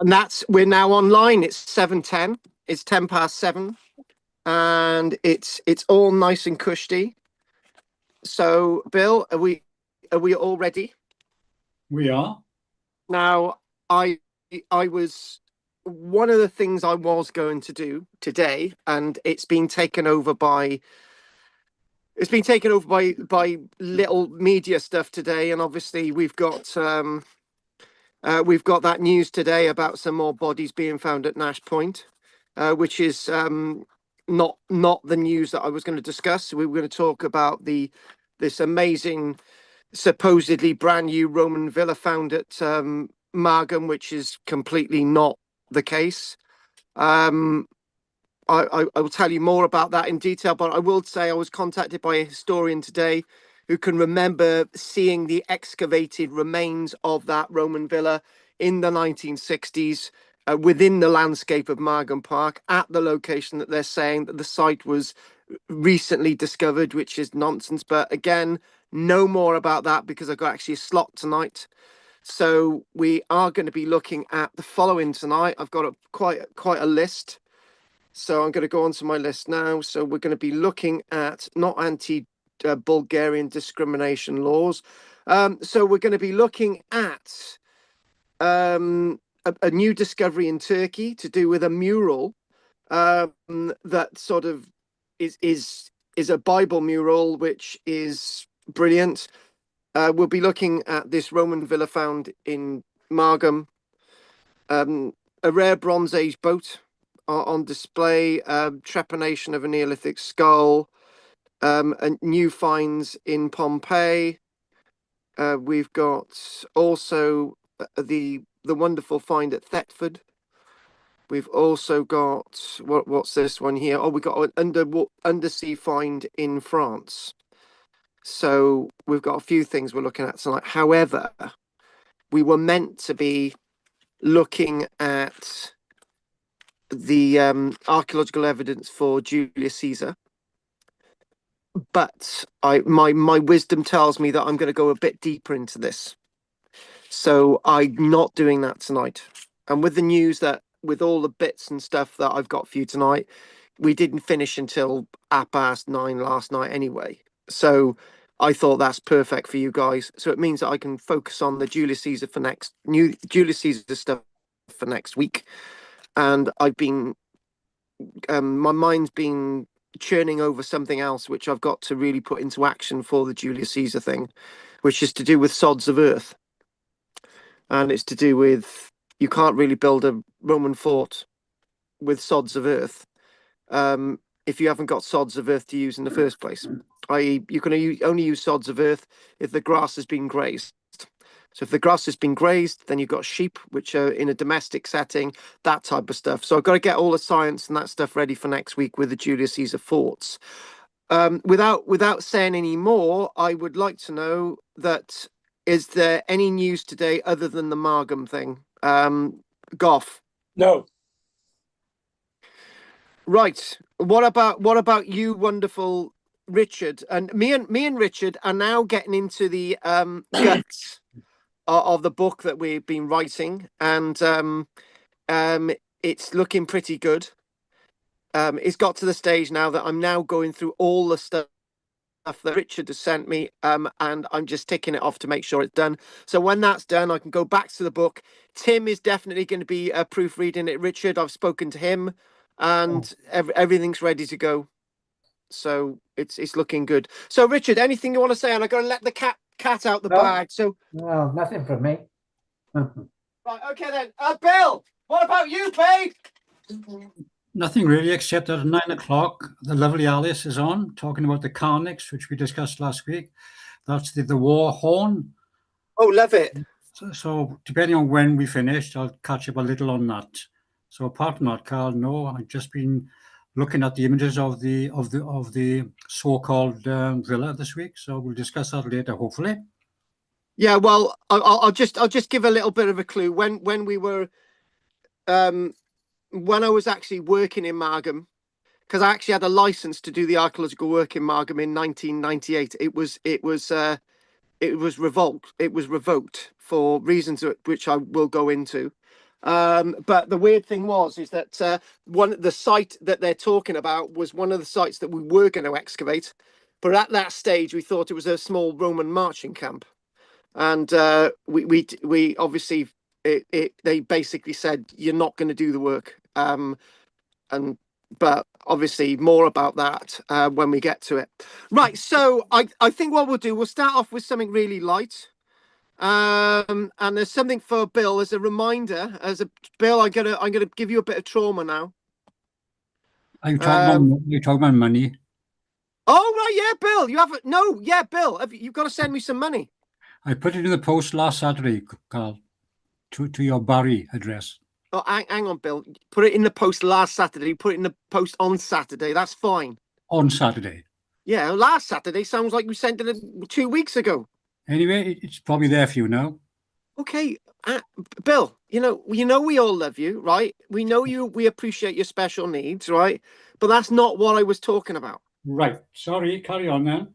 And we're now online. It's 7:10. It's 7:10, and it's all nice and cushy. So, Bill, are we all ready? We are. Now, I I was one of the things I was going to do today, and it's been taken over by little media stuff today, and obviously we've got that news today about some more bodies being found at Nash Point, which is not the news that I was going to discuss. We were going to talk about this amazing, supposedly brand new Roman villa found at Margam, which is completely not the case. Um, I will tell you more about that in detail, but I will say I was contacted by a historian today who can remember seeing the excavated remains of that Roman villa in the 1960s within the landscape of Margam Park at the location that they're saying that the site was recently discovered, which is nonsense. But again, no more about that because I've got actually a slot tonight. So we are going to be looking at the following tonight. I've got quite a list. So I'm going to go on to my list now. So we're going to be looking at not anti-Bulgarian discrimination laws. So we're going to be looking at a new discovery in Turkey to do with a mural that sort of is a Bible mural, which is brilliant. We'll be looking at this Roman villa found in Margam, a rare Bronze Age boat on display, trepanation of a Neolithic skull, and new finds in Pompeii. We've got also the wonderful find at Thetford. We've also got what's this one here? Oh, we got an undersea find in France. So we've got a few things we're looking at tonight. However, we were meant to be looking at the archaeological evidence for Julius Caesar, but my wisdom tells me that I'm going to go a bit deeper into this, so I'm not doing that tonight. And with the news that with all the bits and stuff that I've got for you tonight, we didn't finish until 9:30 last night anyway, so I thought that's perfect for you guys. So it means that I can focus on the Julius Caesar stuff for next week. And my mind's been churning over something else, which I've got to really put into action for the Julius Caesar thing, which is to do with sods of earth. And it's to do with you can't really build a Roman fort with sods of earth if you haven't got sods of earth to use in the first place. I.e., you can only use sods of earth if the grass has been grazed. So if the grass has been grazed, then you've got sheep, which are in a domestic setting, that type of stuff. So I've got to get all the science and that stuff ready for next week with the Julius Caesar forts. Without saying any more, I would like to know that is there any news today other than the Margam thing? Goff. No. Right. What about you, wonderful Richard? And me and Richard are now getting into the guts of the book that we've been writing, and it's looking pretty good. It's got to the stage now that I'm now going through all the stuff that Richard has sent me, and I'm just ticking it off to make sure it's done. So when that's done, I can go back to the book. Tim is definitely going to be proofreading it. Richard, I've spoken to him, and everything's ready to go. So it's looking good. So Richard, anything you want to say? And I'm going to let the cat out the bag. So no, nothing from me. right, okay then. Bill, what about you, babe? Nothing really, except at 9 o'clock, the lovely Alice is on, talking about the Carnix, which we discussed last week. That's the war horn. Oh, love it. So depending on when we finished, I'll catch up a little on that. So apart from that, Carl, no, I've just been looking at the images of the so-called villa this week. So we'll discuss that later, hopefully. Yeah, well, I'll just give a little bit of a clue. When we were when I was actually working in Margam, because I actually had a license to do the archaeological work in Margam in 1998. It was revoked. It was revoked for reasons which I will go into. But the weird thing is that the site that they're talking about was one of the sites that we were going to excavate, but at that stage we thought it was a small Roman marching camp, and we obviously they basically said you're not going to do the work, and but obviously more about that when we get to it. Right, so I think what we'll start off with something really light. And there's something for Bill as a reminder. Bill, I'm gonna give you a bit of trauma now. You talking about money. Oh right, yeah, Bill. You have no, yeah, Bill. You've got to send me some money. I put it in the post last Saturday, Carl, to your Barry address. Oh, hang on, Bill. Put it in the post last Saturday. Put it in the post on Saturday. That's fine. On Saturday. Yeah, last Saturday sounds like we sent it 2 weeks ago. Anyway, it's probably there for you now. Okay, Bill. You know we all love you, right? We know you. We appreciate your special needs, right? But that's not what I was talking about. Right. Sorry. Carry on then.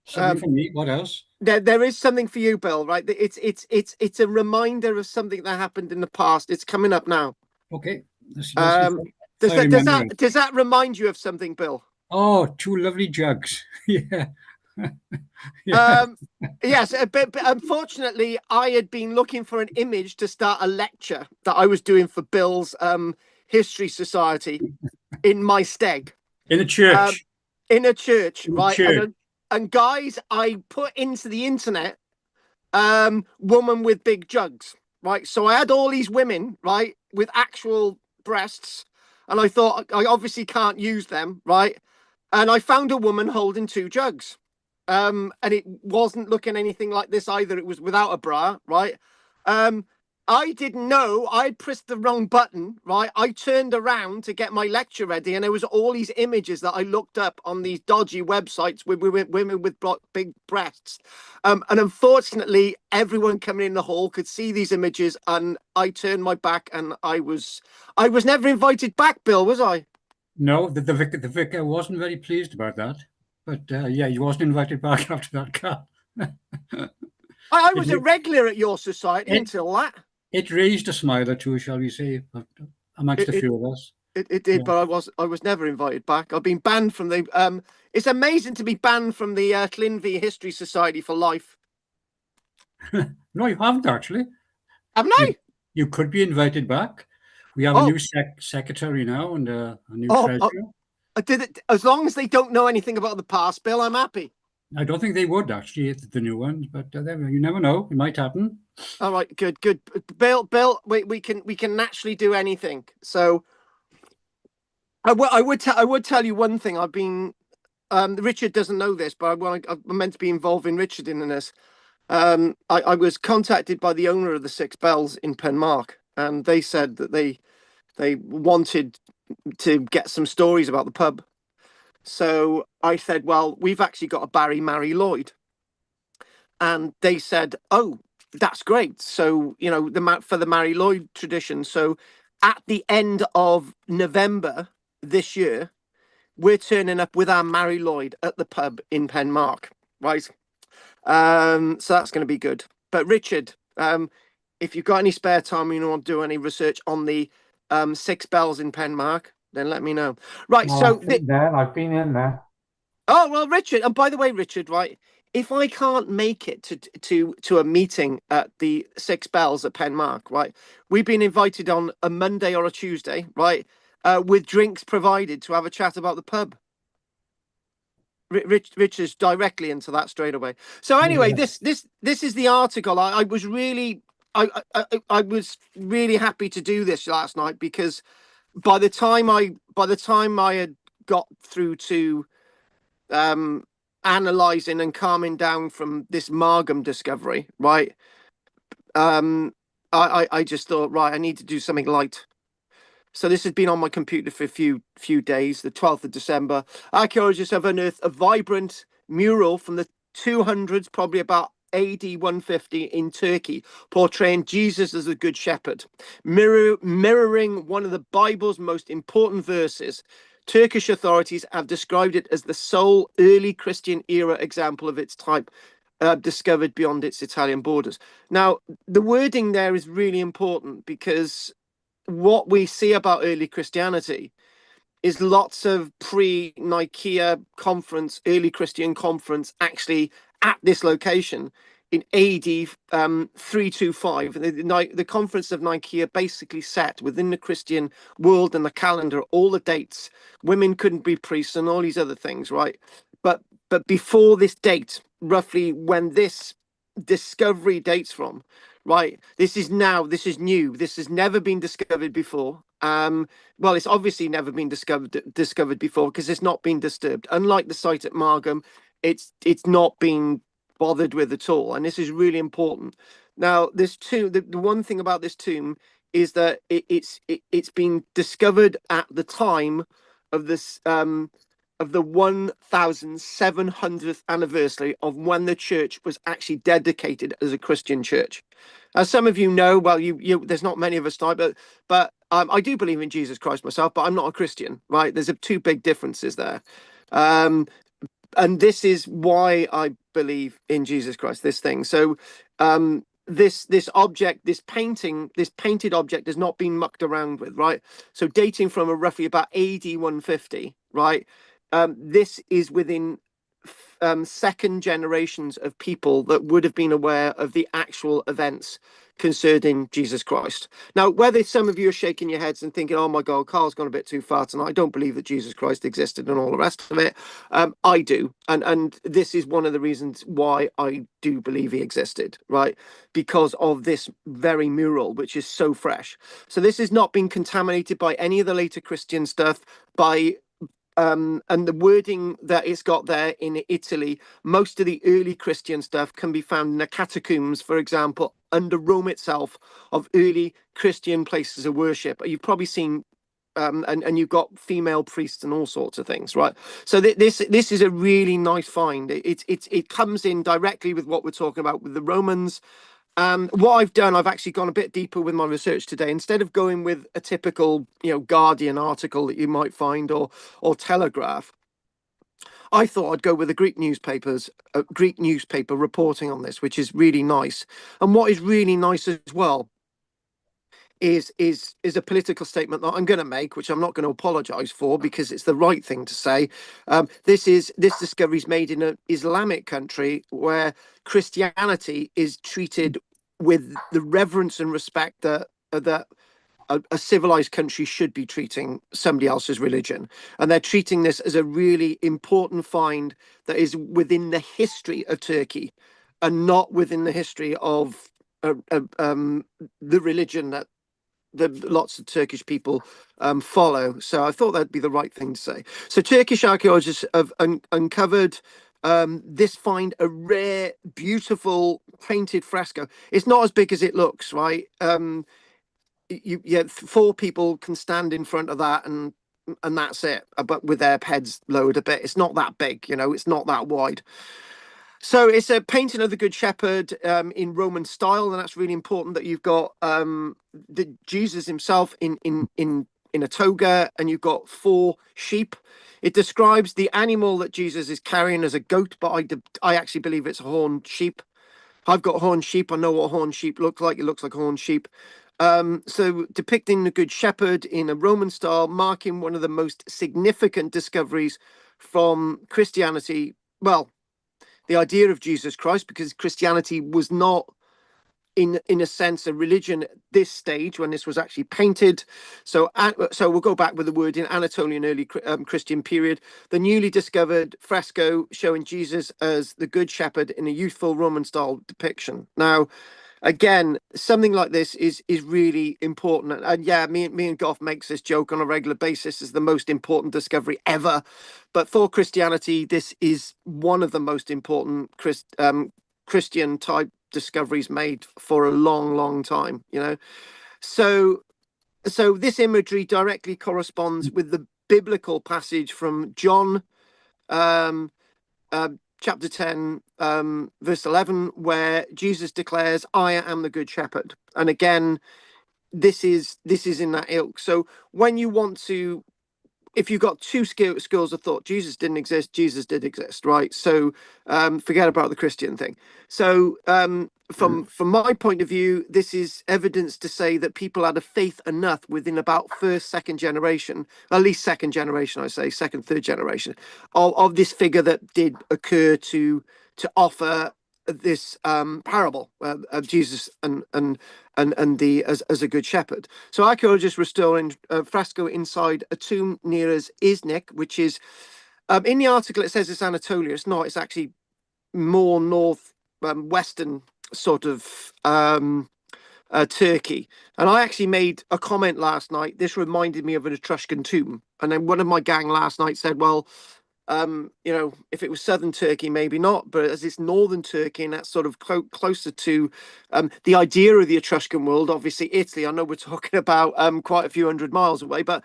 Something for me. What else? There is something for you, Bill, right? It's a reminder of something that happened in the past. It's coming up now. Okay. Does that remind you of something, Bill? Oh, two lovely jugs. Yeah. Yeah. Yes, but unfortunately, I had been looking for an image to start a lecture that I was doing for Bill's History Society in my steg. In a church. In a church, right? Church. And guys, I put into the internet woman with big jugs, right? So I had all these women, right, with actual breasts, and I thought I obviously can't use them, right? And I found a woman holding two jugs. And it wasn't looking anything like this either. It was without a bra, right? I didn't know I'd pressed the wrong button, right? I turned around to get my lecture ready, and there was all these images that I looked up on these dodgy websites with women with big breasts. And unfortunately, everyone coming in the hall could see these images, and I turned my back, and I was never invited back, Bill, was I? No, the vicar wasn't very pleased about that. But yeah, he wasn't invited back after that, Carl. I was a regular at your society it, until that. It raised a smile or two, shall we say, amongst a few of us. It did, yeah. But I was never invited back. I've been banned from the. It's amazing to be banned from the Clinvy History Society for life. No, you haven't actually. Haven't I? You could be invited back. We have a new secretary now and a new treasurer. I did it as long as they don't know anything about the past, Bill. I'm happy. I don't think they would actually, the new ones, but you never know. It might happen. All right, good. Bill, we can naturally do anything. So I would tell you one thing. I've been Richard doesn't know this, but I'm meant to be involving Richard in this. I was contacted by the owner of the Six Bells in Penmark, and they said that they wanted to get some stories about the pub. So I said, well, we've actually got a Barry Mary Lloyd. And they said, oh, that's great. So, for the Mary Lloyd tradition. So at the end of November this year, we're turning up with our Mary Lloyd at the pub in Penmark, right? So that's going to be good. But Richard, if you've got any spare time and you want to do any research on the Six Bells in Penmark, then let me know. Right, so I've been in there. Oh well, Richard. And by the way, Richard, right? If I can't make it to a meeting at the Six Bells at Penmark, right? We've been invited on a Monday or a Tuesday, right? With drinks provided to have a chat about the pub. Richard's directly into that straight away. So anyway, yeah. This is the article. I was really happy to do this last night because by the time I had got through to analyzing and calming down from this Margam discovery, right? I just thought, right, I need to do something light. So this has been on my computer for a few days. The 12th of December, archaeologists have unearthed a vibrant mural from the 200s, probably about AD 150 in Turkey, portraying Jesus as a good shepherd, mirroring one of the Bible's most important verses. Turkish authorities have described it as the sole early Christian era example of its type discovered beyond its Italian borders. Now, the wording there is really important because what we see about early Christianity is lots of pre-Nicaea conference, early Christian conference, actually at this location in AD 325. The conference of Nicaea basically set within the Christian world and the calendar all the dates. Women couldn't be priests and all these other things, right? But before this date, roughly when this discovery dates from, right? This is new. This has never been discovered before. Well, it's obviously never been discovered before because it's not been disturbed. Unlike the site at Margam, it's not been bothered with at all, and this is really important. Now, this tomb, the one thing about this tomb is that it's been discovered at the time of this of the 1700th anniversary of when the church was actually dedicated as a Christian church. As some of you know, well, there's not many of us die, but I do believe in Jesus Christ myself, but I'm not a Christian, right? There's two big differences there. And this is why I believe in Jesus Christ, this thing. So this object, this painted object has not been mucked around with, right? So dating from roughly about AD 150, right? This is within second generations of people that would have been aware of the actual events concerning Jesus Christ. Now, whether some of you are shaking your heads and thinking, oh my God, Carl's gone a bit too far tonight, I don't believe that Jesus Christ existed and all the rest of it. I do. And this is one of the reasons why I do believe he existed, right? Because of this very mural, which is so fresh. So this has not been contaminated by any of the later Christian stuff, and the wording that it's got there in Italy, most of the early Christian stuff can be found in the catacombs, for example, under Rome itself, of early Christian places of worship. You've probably seen, and you've got female priests and all sorts of things, right? So this is a really nice find. It comes in directly with what we're talking about with the Romans. What I've done, I've actually gone a bit deeper with my research today. Instead of going with a typical, Guardian article that you might find or Telegraph, I thought I'd go with the Greek newspapers, Greek newspaper reporting on this, which is really nice. And what is really nice as well is a political statement that I'm going to make, which I'm not going to apologize for because it's the right thing to say. This discovery is made in an Islamic country where Christianity is treated with the reverence and respect that a civilized country should be treating somebody else's religion. And they're treating this as a really important find that is within the history of Turkey and not within the history of the religion that lots of Turkish people follow. So I thought that'd be the right thing to say. So Turkish archaeologists have uncovered this find, a rare, beautiful painted fresco. It's not as big as it looks, right? Four people can stand in front of that and that's it, but with their heads lowered a bit. It's not that big, it's not that wide. So it's a painting of the Good Shepherd in Roman style, and that's really important that you've got the Jesus himself in a toga, and you've got four sheep. It describes the animal that Jesus is carrying as a goat, but I actually believe it's a horned sheep. I've got horned sheep. I know what horned sheep look like. It looks like a horned sheep. So depicting the Good Shepherd in a Roman style, marking one of the most significant discoveries from Christianity. Well, the idea of Jesus Christ, because Christianity was not in a sense a religion at this stage when this was actually painted. So we'll go back with the word in Anatolian early Christian period. The newly discovered fresco showing Jesus as the Good Shepherd in a youthful Roman style depiction. Now, again, something like this is really important. And yeah, me and Goff makes this joke on a regular basis as the most important discovery ever. But for Christianity, this is one of the most important Christian type discoveries made for a long time, So this imagery directly corresponds with the biblical passage from John chapter 10, verse 11, where Jesus declares, I am the Good Shepherd. And again, this is in that ilk. So when you want to if you've got two schools of thought, Jesus didn't exist, Jesus did exist, right? So forget about the Christian thing. So from my point of view, this is evidence to say that people had a faith enough within about first, second generation, at least second generation, I say, second, third generation, of this figure that did occur to offer this parable of Jesus and the as a good shepherd. So archaeologists restoring a fresco inside a tomb near as Iznik, which is in the article it says it's Anatolia. It's not. It's actually more north western sort of Turkey. And I actually made a comment last night. This reminded me of an Etruscan tomb. And then one of my gang last night said, well, you know, if it was southern Turkey, maybe not, but as it's northern Turkey, and that's sort of closer to the idea of the Etruscan world, obviously Italy. I know we're talking about quite a few hundred miles away, but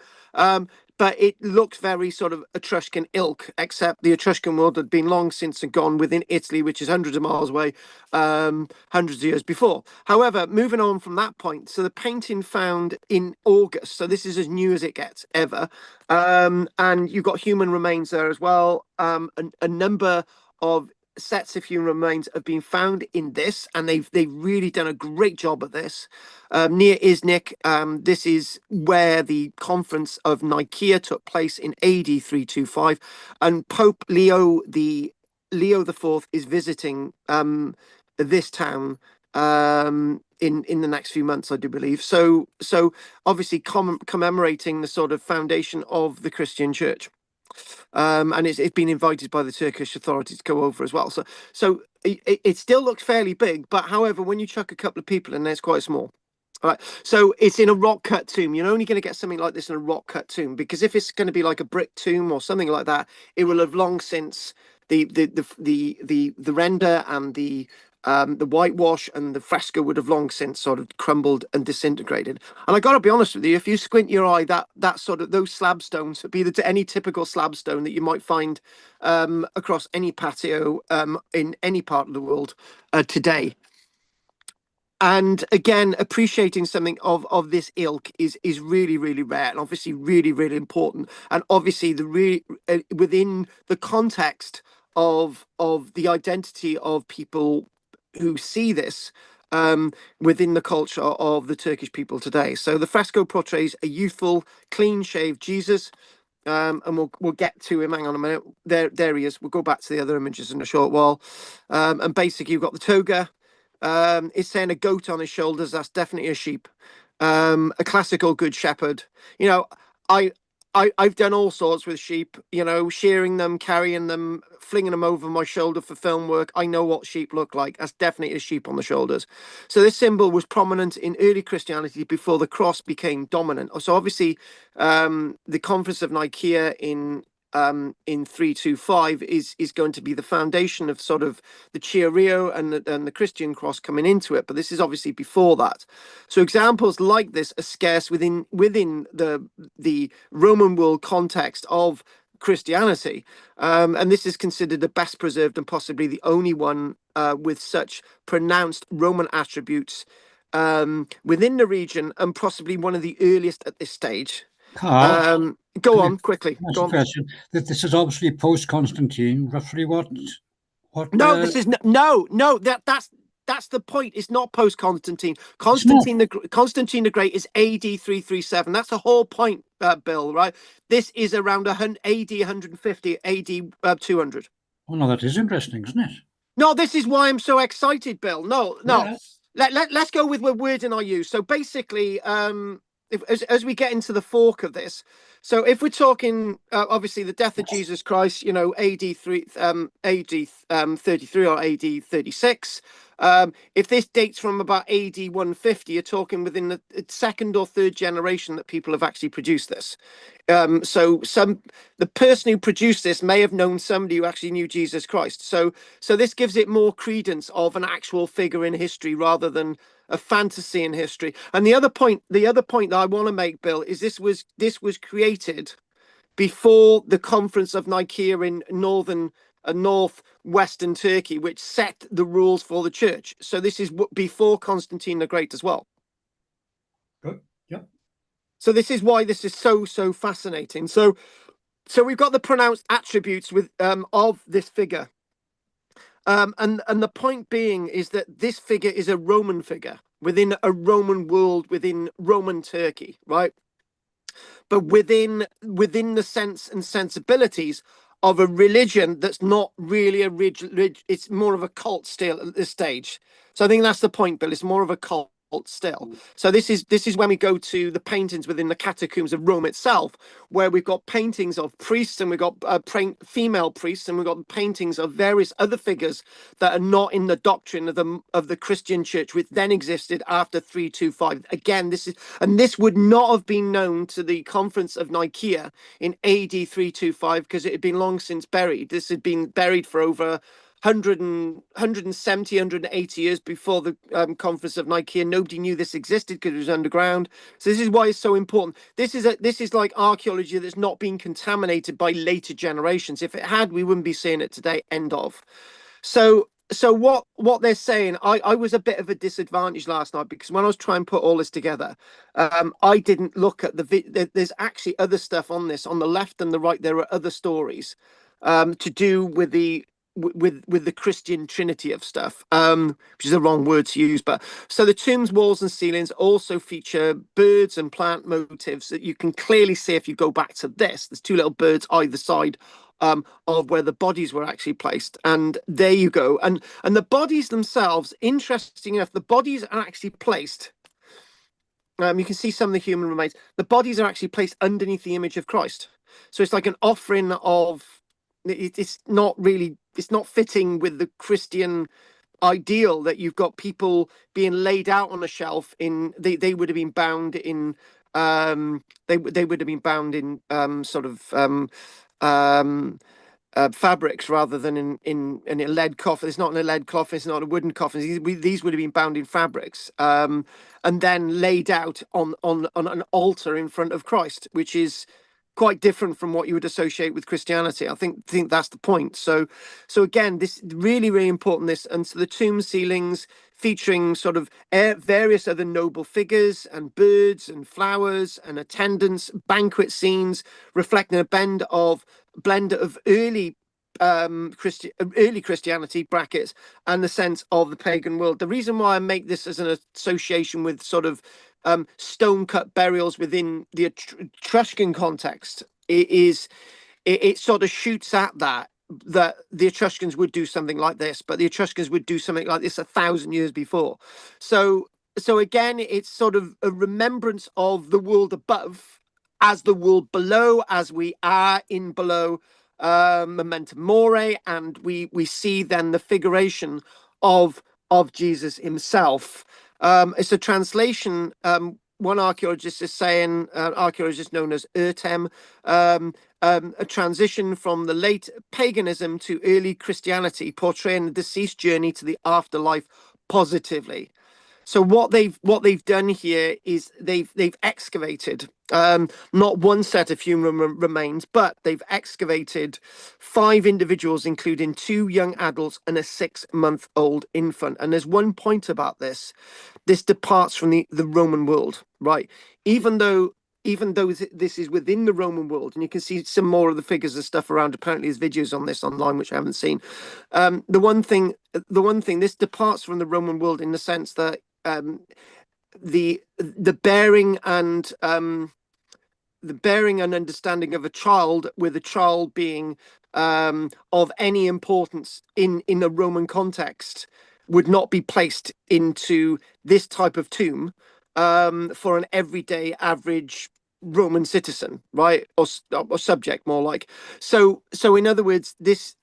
it looks very sort of Etruscan ilk, except the Etruscan world had been long since gone within Italy, which is hundreds of miles away, hundreds of years before. However, moving on from that point, so the painting found in August, so this is as new as it gets ever, and you've got human remains there as well. A number of sets of human remains have been found in this, and they've really done a great job at this. Near Iznik, this is where the conference of Nicaea took place in AD 325, and Pope Leo the IV is visiting this town in the next few months, I do believe. So obviously commemorating the sort of foundation of the Christian Church. And it's been invited by the Turkish authorities to go over as well. So it still looks fairly big, but however, when you chuck a couple of people in there, it's quite small. All right, so it's in a rock cut tomb. You're only going to get something like this in a rock cut tomb, because if it's going to be like a brick tomb or something like that, it will have long since the render and the whitewash and the fresco would have long since sort of crumbled and disintegrated. And I got to be honest with you, if you squint your eye, that sort of those slab stones would be any typical slab stone that you might find across any patio in any part of the world today. And again, appreciating something of this ilk is really, really rare, and obviously really, really important. And obviously within the context of the identity of people who see this within the culture of the Turkish people today. So the fresco portrays a youthful, clean-shaved Jesus. And we'll get to him. Hang on a minute. There he is. We'll go back to the other images in a short while. And basically, you've got the toga. It's saying a goat on his shoulders. That's definitely a sheep. A classical good shepherd. You know, I've done all sorts with sheep. You know, shearing them, carrying them, flinging them over my shoulder for film work. I know what sheep look like. That's definitely a sheep on the shoulders. So this symbol was prominent in early Christianity before the cross became dominant. So obviously, the Conference of Nicaea in 325 is going to be the foundation of sort of the Chiario and the Christian cross coming into it, but this is obviously before that. So examples like this are scarce within the Roman world context of Christianity, and this is considered the best preserved and possibly the only one with such pronounced Roman attributes within the region, and possibly one of the earliest at this stage. Carl, Go can I on quickly. ask Go a on. question? That this is obviously post Constantine. Roughly what? No, this is no. That's the point. It's not post Constantine. It's not. Constantine the Great is AD 337. That's the whole point, Bill. Right? This is around AD 150, AD 200. Oh no, that is interesting, isn't it? No, this is why I'm so excited, Bill. No. Yeah. Let's go with what wording I use. So basically, as we get into the fork of this, so if we're talking obviously the death of Jesus Christ, you know, AD 33 or AD 36. If this dates from about AD 150, you're talking within the second or third generation that people have actually produced this. So the person who produced this may have known somebody who actually knew Jesus Christ. So this gives it more credence of an actual figure in history rather than a fantasy in history. And the other point that I want to make, Bill, is this was created before the Conference of Nicaea in northwestern Turkey, which set the rules for the church. So this is before Constantine the Great as well. Good. Yep. So this is why this is so fascinating. So we've got the pronounced attributes with of this figure. And the point being is that this figure is a Roman figure within a Roman world, within Roman Turkey, right? But within the sense and sensibilities of a religion that's not really a it's more of a cult still at this stage. So I think that's the point, Bill. It's more of a cult still. So this is when we go to the paintings within the catacombs of Rome itself, where we've got paintings of priests and we've got female priests and we've got paintings of various other figures that are not in the doctrine of the Christian church, which then existed after 325. Again, this would not have been known to the Conference of Nicaea in AD 325 because it had been long since buried. This had been buried for over 170, 180 years before the Conference of Nicaea. Nobody knew this existed because it was underground. So this is why it's so important. This is like archaeology that's not been contaminated by later generations. If it had, we wouldn't be seeing it today. End of. So what they're saying, I was a bit of a disadvantage last night because when I was trying to put all this together, I didn't look at there's actually other stuff on this. On the left and the right, there are other stories to do with the Christian Trinity of stuff, which is the wrong word to use. But so the tombs, walls, and ceilings also feature birds and plant motifs that you can clearly see if you go back to this. There's two little birds either side of where the bodies were actually placed, and there you go. And the bodies themselves, interesting enough, the bodies are actually placed. You can see some of the human remains. The bodies are actually placed underneath the image of Christ. So it's like an offering of. It's not really. It's not fitting with the Christian ideal that you've got people being laid out on a shelf in. They would have been bound in. They would have been bound in sort of um, fabrics rather than in a lead coffin. It's not in a lead coffin. It's not a wooden coffin. These would have been bound in fabrics and then laid out on an altar in front of Christ, which is quite different from what you would associate with Christianity. I think that's the point. So again, this really important. This, and so the tomb ceilings featuring sort of various other noble figures and birds and flowers and attendants, banquet scenes reflecting a blend of early Christianity brackets and the sense of the pagan world. The reason why I make this as an association with sort of stone cut burials within the Etruscan context is it sort of shoots at that the Etruscans would do something like this, but the Etruscans would do something like this 1,000 years before. So again, it's sort of a remembrance of the world above as the world below, as we are in below memento mori, and we see then the figuration of Jesus himself. It's a translation. One archaeologist is saying, archaeologist known as Ertem, a transition from the late paganism to early Christianity, portraying the deceased journey to the afterlife positively. So what they've done here is they've excavated not one set of human remains, but they've excavated 5 individuals, including 2 young adults and a 6-month-old infant. And there's one point about this: this departs from the Roman world, right? Even though this is within the Roman world, and you can see some more of the figures and stuff around. Apparently, there's videos on this online which I haven't seen. The one thing, this departs from the Roman world in the sense that the bearing and understanding of a child, with a child being of any importance in a Roman context, would not be placed into this type of tomb for an everyday average Roman citizen, right? Or subject, more like. So in other words, this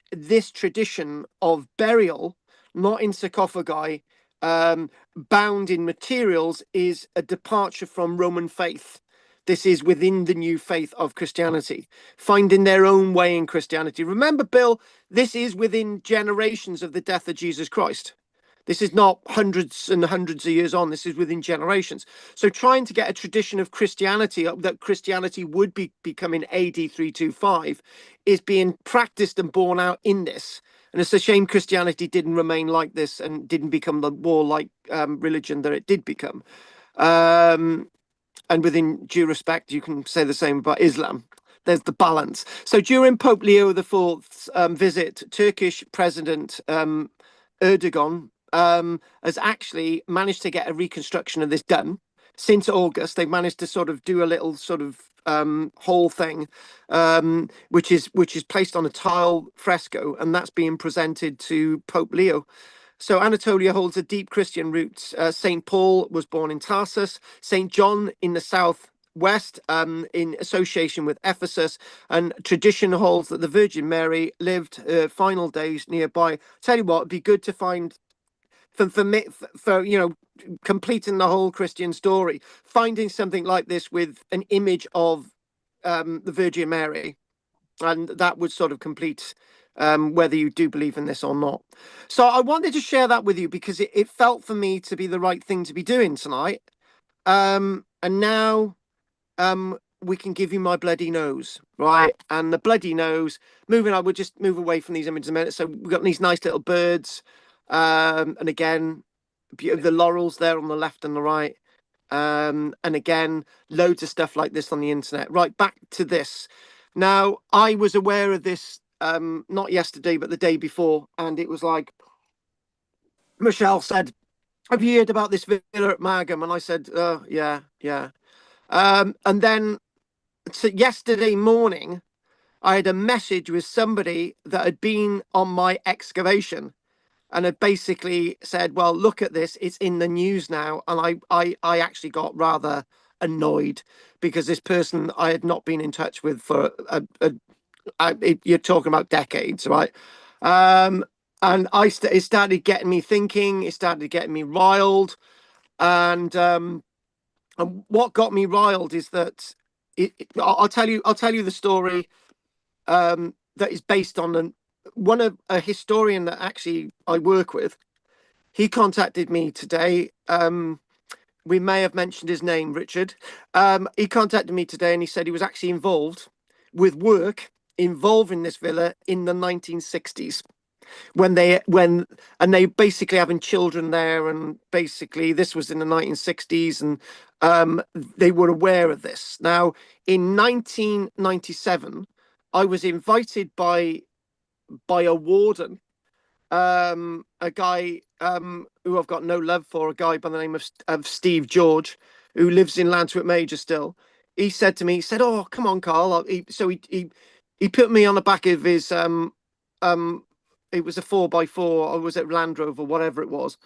tradition of burial, not in sarcophagi, bound in materials, is a departure from Roman faith. This is within the new faith of Christianity, finding their own way in Christianity. Remember, Bill, this is within generations of the death of Jesus Christ. This is not hundreds and hundreds of years on. This is within generations. So trying to get a tradition of Christianity, that Christianity would be becoming AD 325, is being practiced and borne out in this. And it's a shame Christianity didn't remain like this and didn't become the warlike religion that it did become. and within due respect, you can say the same about Islam. There's the balance. So during Pope Leo IV's visit, Turkish President Erdogan has actually managed to get a reconstruction of this done. Since August, they've managed to sort of do a little sort of whole thing, which is placed on a tile fresco, and that's being presented to Pope Leo. So Anatolia holds a deep Christian roots. Saint Paul was born in Tarsus, Saint John in the southwest, in association with Ephesus, and tradition holds that the Virgin Mary lived her final days nearby. Tell you what, it'd be good to find for me, for completing the whole Christian story, finding something like this with an image of the Virgin Mary, and that would sort of complete whether you do believe in this or not. So I wanted to share that with you because it felt for me to be the right thing to be doing tonight. And now we can give you my bloody nose, right? And the bloody nose, moving on, we'll just move away from these images a minute. So we've got these nice little birds. And again, the laurels there on the left and the right. And again, loads of stuff like this on the internet. Right, back to this. Now, I was aware of this not yesterday, but the day before, and it was like Michelle said, "Have you heard about this villa at Margam?" And I said, yeah. And then yesterday morning, I had a message with somebody that had been on my excavation and had basically said, "Well, look at this, it's in the news now." And I actually got rather annoyed because this person I had not been in touch with for you're talking about decades, right? And it started getting me thinking, it started getting me riled. And what got me riled is that I'll tell you the story that is based on a historian that actually I work with. He contacted me today. We may have mentioned his name, Richard. He contacted me today and he said he was actually involved with work involving this villa in the 1960s when they basically having children there, and basically this was in the 1960s, and they were aware of this. Now, in 1997, I was invited by a warden, a guy who I've got no love for, a guy by the name of Steve George, who lives in Landsworth Major still. He said to me, he said, "Oh, come on, Carl." He put me on the back of his it was a 4x4, or was it Land Rover, whatever it was,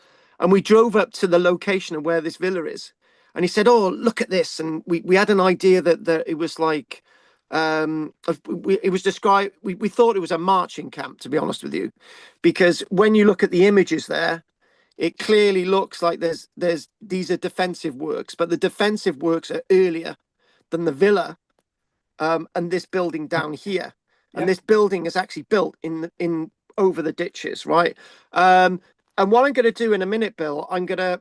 and we drove up to the location of where this villa is. And he said, "Oh, look at this." And we had an idea that it was like it was described, we thought it was a marching camp, to be honest with you, because when you look at the images there, it clearly looks like these are defensive works, but the defensive works are earlier than the villa, and this building down here. And this building is actually built in over the ditches, right? And what I'm going to do in a minute, Bill, I'm going to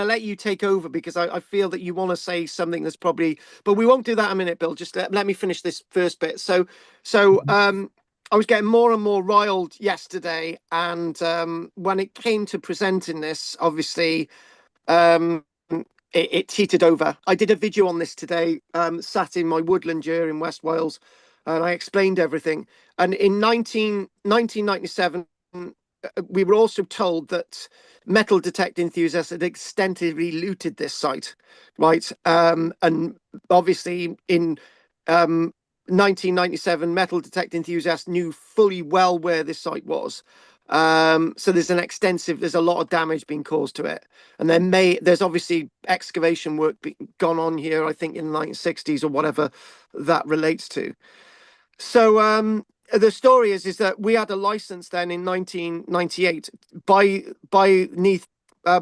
let you take over because I feel that you want to say something that's probably, but we won't do that in a minute, Bill. Just let me finish this first bit. So I was getting more and more riled yesterday, and when it came to presenting this, obviously, it heated over. I did a video on this today, sat in my woodland here in West Wales, and I explained everything. And in 1997, we were also told that metal detector enthusiasts had extensively looted this site, right? And obviously in 1997, metal detector enthusiasts knew fully well where this site was. So there's a lot of damage being caused to it. And there's obviously excavation work gone on here, I think in the 1960s or whatever that relates to. So the story is that we had a license then in 1998 by Neath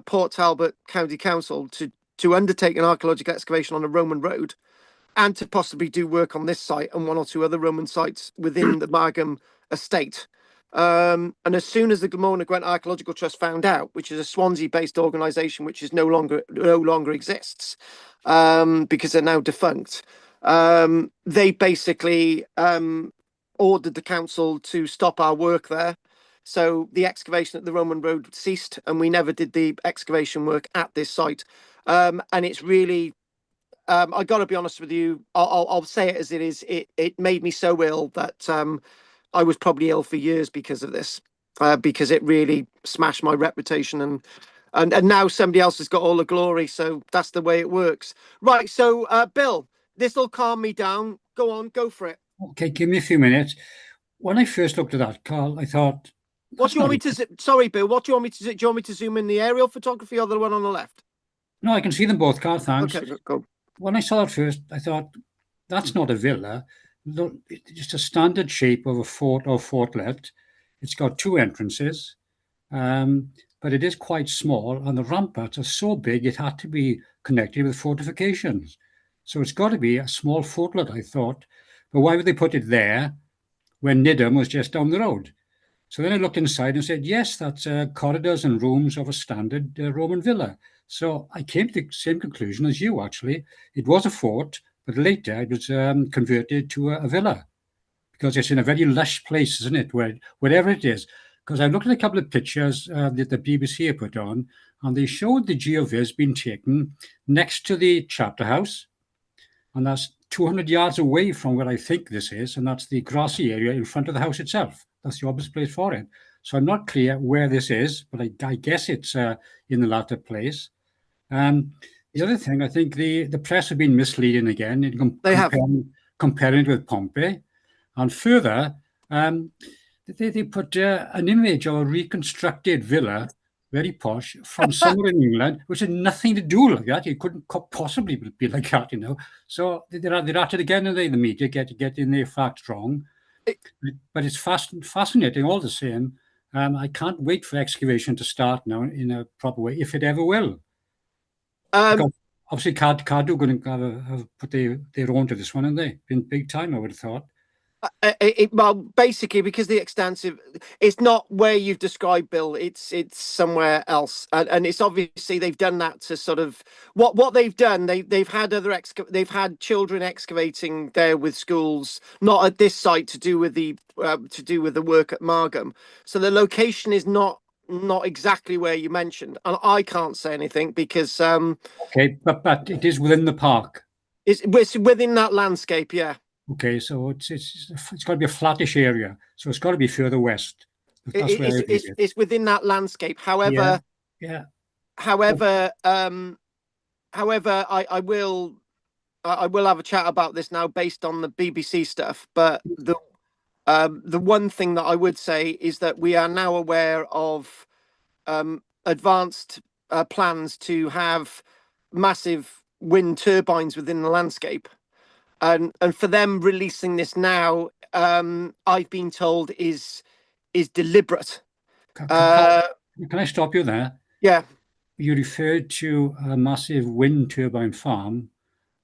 Port Talbot County Council to undertake an archaeological excavation on a Roman road, and to possibly do work on this site and one or two other Roman sites within the Margam estate. And as soon as the Glamorgan Gwent Archaeological Trust found out, which is a Swansea-based organisation which is no longer exists because they're now defunct, they basically ordered the council to stop our work there. So the excavation at the Roman Road ceased, and we never did the excavation work at this site. And it's really I got to be honest with you. I'll say it as it is. It made me so ill that I was probably ill for years because of this, because it really smashed my reputation, and now somebody else has got all the glory. So that's the way it works. Right. So, Bill, this will calm me down. Go on, go for it. Okay, give me a few minutes. When I first looked at that, Carl, I thought, What that's do you want not me a... to? Sorry, Bill. What do you want me to? Do you want me to zoom in the aerial photography or the one on the left? No, I can see them both, Carl, thanks. Okay, go. When I saw it first, I thought, that's not a villa. Look, it's just a standard shape of a fort or fortlet. It's got two entrances, um, but it is quite small, and the ramparts are so big it had to be connected with fortifications. So it's got to be a small fortlet, I thought. But why would they put it there when Nidham was just down the road? So then I looked inside and said, yes, that's corridors and rooms of a standard Roman villa. So I came to the same conclusion as you, actually. It was a fort, but later it was converted to a villa because it's in a very lush place, isn't it? Wherever it is. Because I looked at a couple of pictures that the BBC had put on, and they showed the geovis being taken next to the chapter house, and that's 200 yards away from where I think this is, and that's the grassy area in front of the house itself. That's the obvious place for it. So I'm not clear where this is, but I guess it's in the latter place. Um, the other thing, I think the press have been misleading again in They have. comparing it with Pompey. And further, um, they put an image of a reconstructed villa, very posh, from somewhere in England, which had nothing to do like that. It couldn't possibly be like that, you know. So they're at it again, and they, the media, getting their facts wrong. But it's fascinating all the same. I can't wait for excavation to start now in a proper way, if it ever will. Um, Because obviously, Cardo going to have put their own to this one, and they been big time, I would have thought. well, basically, because the extensive, it's not where you've described, Bill. It's somewhere else, and it's obviously they've done that to sort of what they've done. They've had they've had children excavating there with schools, not at this site to do with the work at Margam. So the location is not exactly where you mentioned, and I can't say anything because Okay, but it is within the park. it's within that landscape. Yeah. Okay, so it's got to be a flattish area, so it's got to be further west. That's where I read it. It's within that landscape. Yeah, yeah. Oh, However, I will have a chat about this now based on the BBC stuff. But the one thing that I would say is that we are now aware of advanced plans to have massive wind turbines within the landscape, and for them releasing this now, I've been told is deliberate. ca- ca- Uh, can I stop you there? yeah, You referred to a massive wind turbine farm.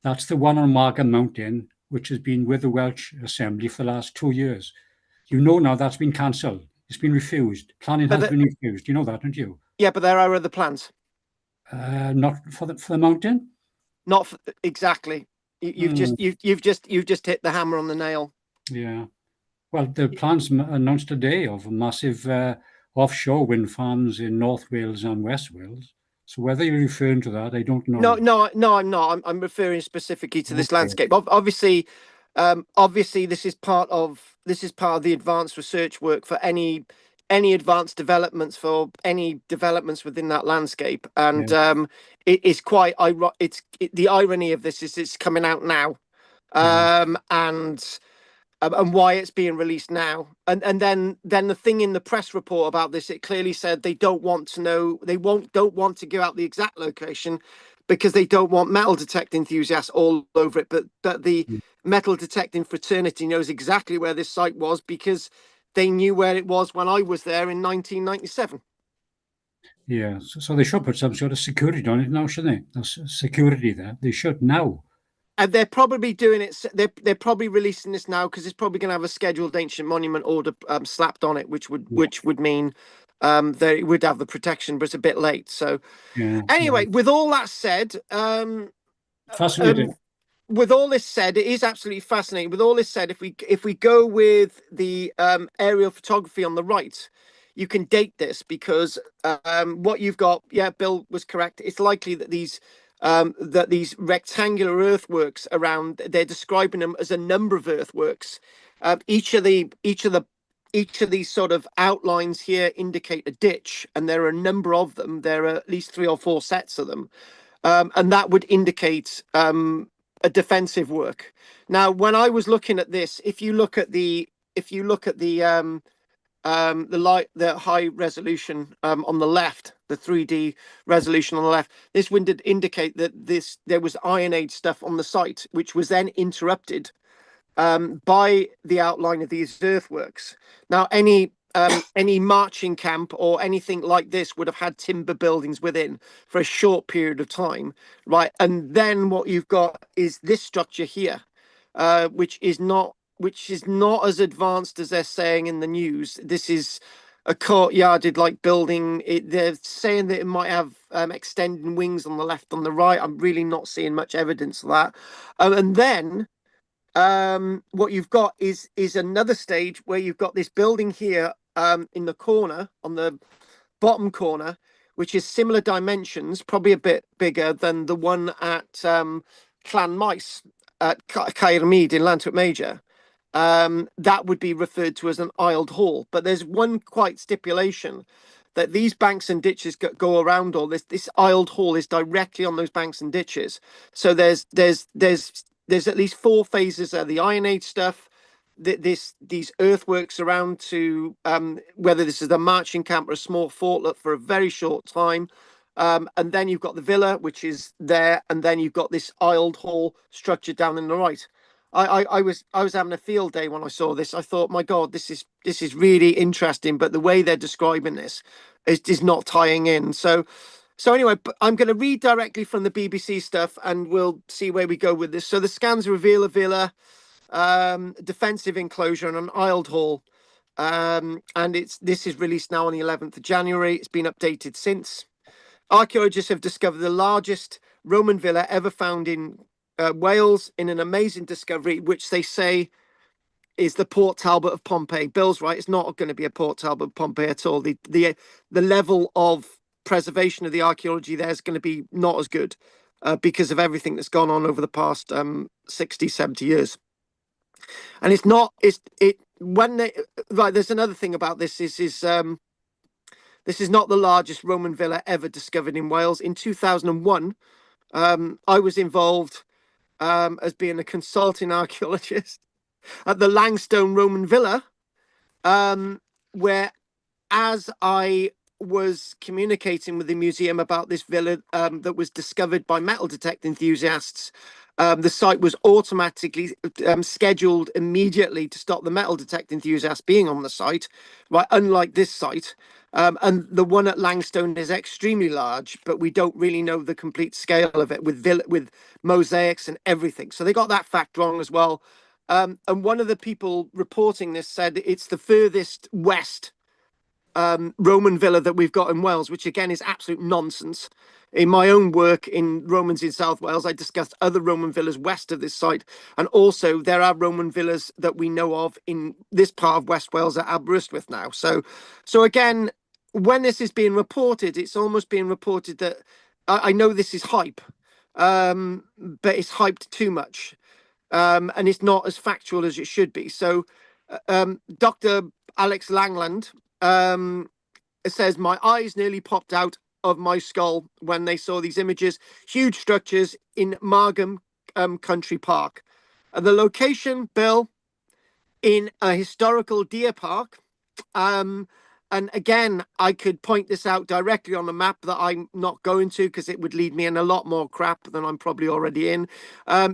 That's the one on Margam Mountain, which has been with the Welsh Assembly for the last 2 years. You know now that's been cancelled. It's been refused. Planning but has been refused. You know that, don't you? yeah, but there are other plans. Not for the mountain. Not for, exactly. Hmm, You've just hit the hammer on the nail. yeah. Well, the plans announced today of massive offshore wind farms in North Wales and West Wales. So whether you're referring to that, I don't No, know. no, no, I'm not. I'm referring specifically to this Okay. landscape. Obviously, obviously, this is part of the advanced research work for any advanced developments for any developments within that landscape, and Yeah. it is quite. The irony of this is it's coming out now, Yeah. and and why it's being released now. And then the thing in the press report about this, it clearly said they don't want to know, they won't don't want to give out the exact location because they don't want metal detecting enthusiasts all over it. But the metal detecting fraternity knows exactly where this site was because they knew where it was when I was there in 1997. Yeah. So they should put some sort of security on it now, shouldn't they? There's security there. They should now. And they're probably doing it. They're probably releasing this now because it's probably going to have a scheduled ancient monument order slapped on it, Yeah. which would mean that it would have the protection, but it's a bit late. So Yeah. Yeah. anyway, with all that said, Fascinating. with all this said, it is absolutely fascinating. With all this said, if we go with the aerial photography on the right, you can date this because what you've got. Yeah, Bill was correct. It's likely that these that these rectangular earthworks around, they're describing them as a number of earthworks. Each of these sort of outlines here indicate a ditch, and there are a number of them. There are at least 3 or 4 sets of them, and that would indicate a defensive work. Now, when I was looking at this, if you look at the the high resolution on the left, the 3D resolution on the left, this would indicate that there was Iron Age stuff on the site, which was then interrupted by the outline of these earthworks. Now, any marching camp or anything like this would have had timber buildings within for a short period of time, right? And then what you've got is this structure here, which is not as advanced as they're saying in the news. This is a courtyarded like building. They're saying that it might have extending wings on the left, on the right. I'm really not seeing much evidence of that. And then what you've got is another stage where you've got this building here in the corner, on the bottom corner, which is similar dimensions, probably a bit bigger than the one at Clan Mice at Caer Mead in Lantwit Major. That would be referred to as an aisled hall. But there's one quite stipulation that these banks and ditches go around all this. This aisled hall is directly on those banks and ditches. So there's at least 4 phases of the Iron Age stuff. These earthworks around to whether this is a marching camp or a small fortlet for a very short time. And then you've got the villa, which is there, and then you've got this aisled hall structure down in the right. I was having a field day when I saw this. I thought, my God, this is really interesting, but the way they're describing this is not tying in. So anyway, I'm going to read directly from the BBC stuff, and we'll see where we go with this. So the scans reveal a villa, defensive enclosure, and an aisled hall. And this is released now on the 11th of January. It's been updated since. Archaeologists have discovered the largest Roman villa ever found in Wales, in an amazing discovery, which they say is the Port Talbot of Pompeii. Bill's right; it's not going to be a Port Talbot of Pompeii at all. The level of preservation of the archaeology there is going to be not as good because of everything that's gone on over the past 60, 70 years. And it's not. When they right. There's another thing about this. This is not the largest Roman villa ever discovered in Wales. In 2001, I was involved as being a consulting archaeologist at the Langstone Roman Villa, where, as I was communicating with the museum about this villa that was discovered by metal detector enthusiasts, the site was automatically scheduled immediately to stop the metal detector enthusiasts being on the site, right? Unlike this site. And the one at Langstone is extremely large, but we don't really know the complete scale of it with mosaics and everything. So they got that fact wrong as well. And one of the people reporting this said it's the furthest west Roman villa that we've got in Wales, which again is absolute nonsense. In my own work in Romans in South Wales, I discussed other Roman villas west of this site. And also there are Roman villas that we know of in this part of West Wales at Aberystwyth now. So again, when this is being reported, it's almost being reported that I know this is hype, but it's hyped too much. And it's not as factual as it should be. So Dr. Alex Langland says, my eyes nearly popped out of my skull when they saw these images. Huge structures in Margam Country Park. The location, Bill, in a historical deer park. And again, I could point this out directly on the map that I'm not going to because it would lead me in a lot more crap than I'm probably already in,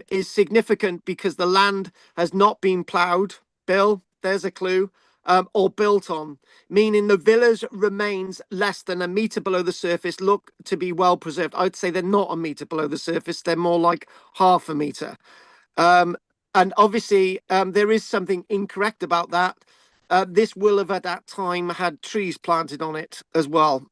is significant because the land has not been ploughed, Bill, there's a clue, or built on, meaning the villa's remains less than a metre below the surface look to be well preserved. I'd say they're not a metre below the surface, they're more like half a metre. And obviously, there is something incorrect about that. This will have at that time had trees planted on it as well.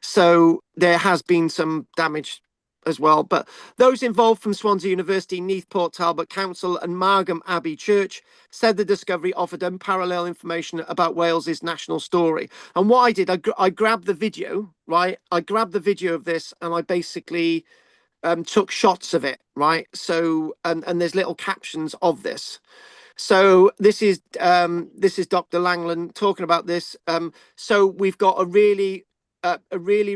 So there has been some damage as well. But those involved from Swansea University, Neathport Talbot Council, and Margam Abbey Church said the discovery offered unparalleled information about Wales's national story. And what I did, I grabbed the video, right? I grabbed the video of this, and I basically took shots of it, right? So, and there's little captions of this. So this is Dr. Langland talking about this. So we've got a really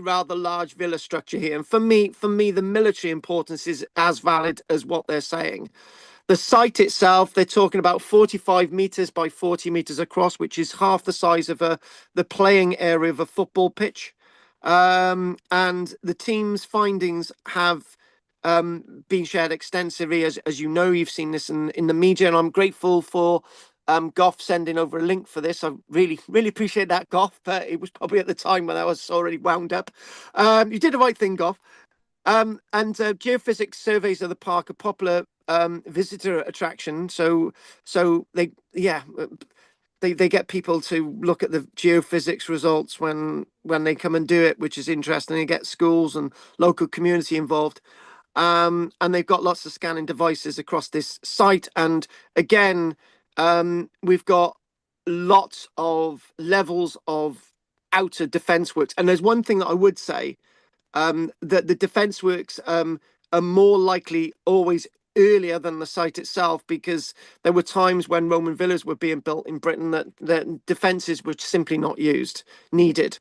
rather large villa structure here, and for me, the military importance is as valid as what they're saying. The site itself, they're talking about 45 meters by 40 meters across, which is half the size of the playing area of a football pitch. And the team's findings have been shared extensively, as you know, you've seen this in the media, and I'm grateful for Goff sending over a link for this. I really appreciate that, Goff, but it was probably at the time when I was already wound up. You did the right thing, Goff. And geophysics surveys of the park are popular visitor attraction. So they get people to look at the geophysics results when they come and do it, which is interesting. They get schools and local community involved. And they've got lots of scanning devices across this site. And again, we've got lots of levels of outer defense works. And there's one thing that I would say, that the defense works are more likely always earlier than the site itself, because there were times when Roman villas were being built in Britain that defenses were simply not needed.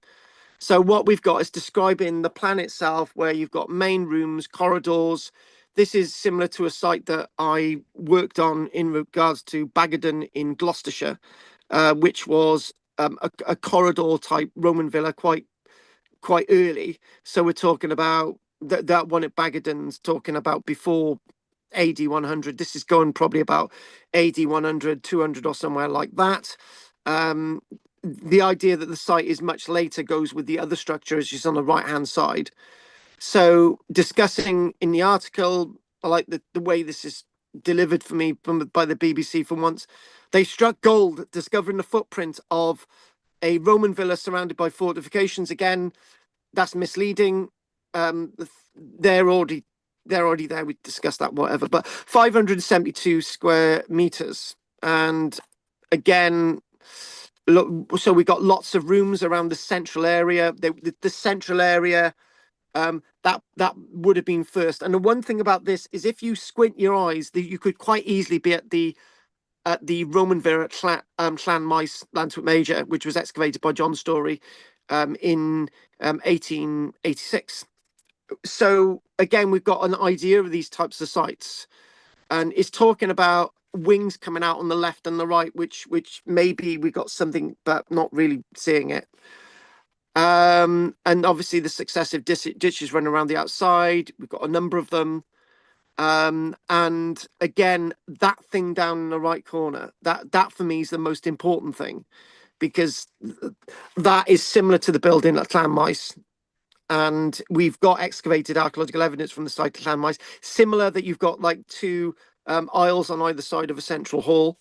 So what we've got is describing the plan itself, where you've got main rooms, corridors. This is similar to a site that I worked on in regards to Baggerden in Gloucestershire, which was a corridor type Roman villa quite early. So we're talking about that one at Baggerden's talking about before AD 100. This is going probably about AD 100, 200 or somewhere like that. The idea that the site is much later goes with the other structure, as is on the right hand side. So discussing in the article, I like the way this is delivered for me by the BBC for once. They struck gold discovering the footprint of a Roman villa surrounded by fortifications. Again, that's misleading. They're already there. We discussed that, whatever. But 572 square meters, and again, look. So we got lots of rooms around the central area. The central area, that would have been first. And the one thing about this is, if you squint your eyes, you could quite easily be at the Roman villa at Llanmaes, Llantwit Major, which was excavated by John Story in 1886. So again, we've got an idea of these types of sites, and it's talking about wings coming out on the left and the right, which maybe we got something, but not really seeing it. And obviously the successive ditches running around the outside, we've got a number of them. And again, that thing down in the right corner, that for me is the most important thing, because that is similar to the building at Llanmaes. And we've got excavated archaeological evidence from the site of Llanmaes, similar, that you've got like two aisles on either side of a central hall.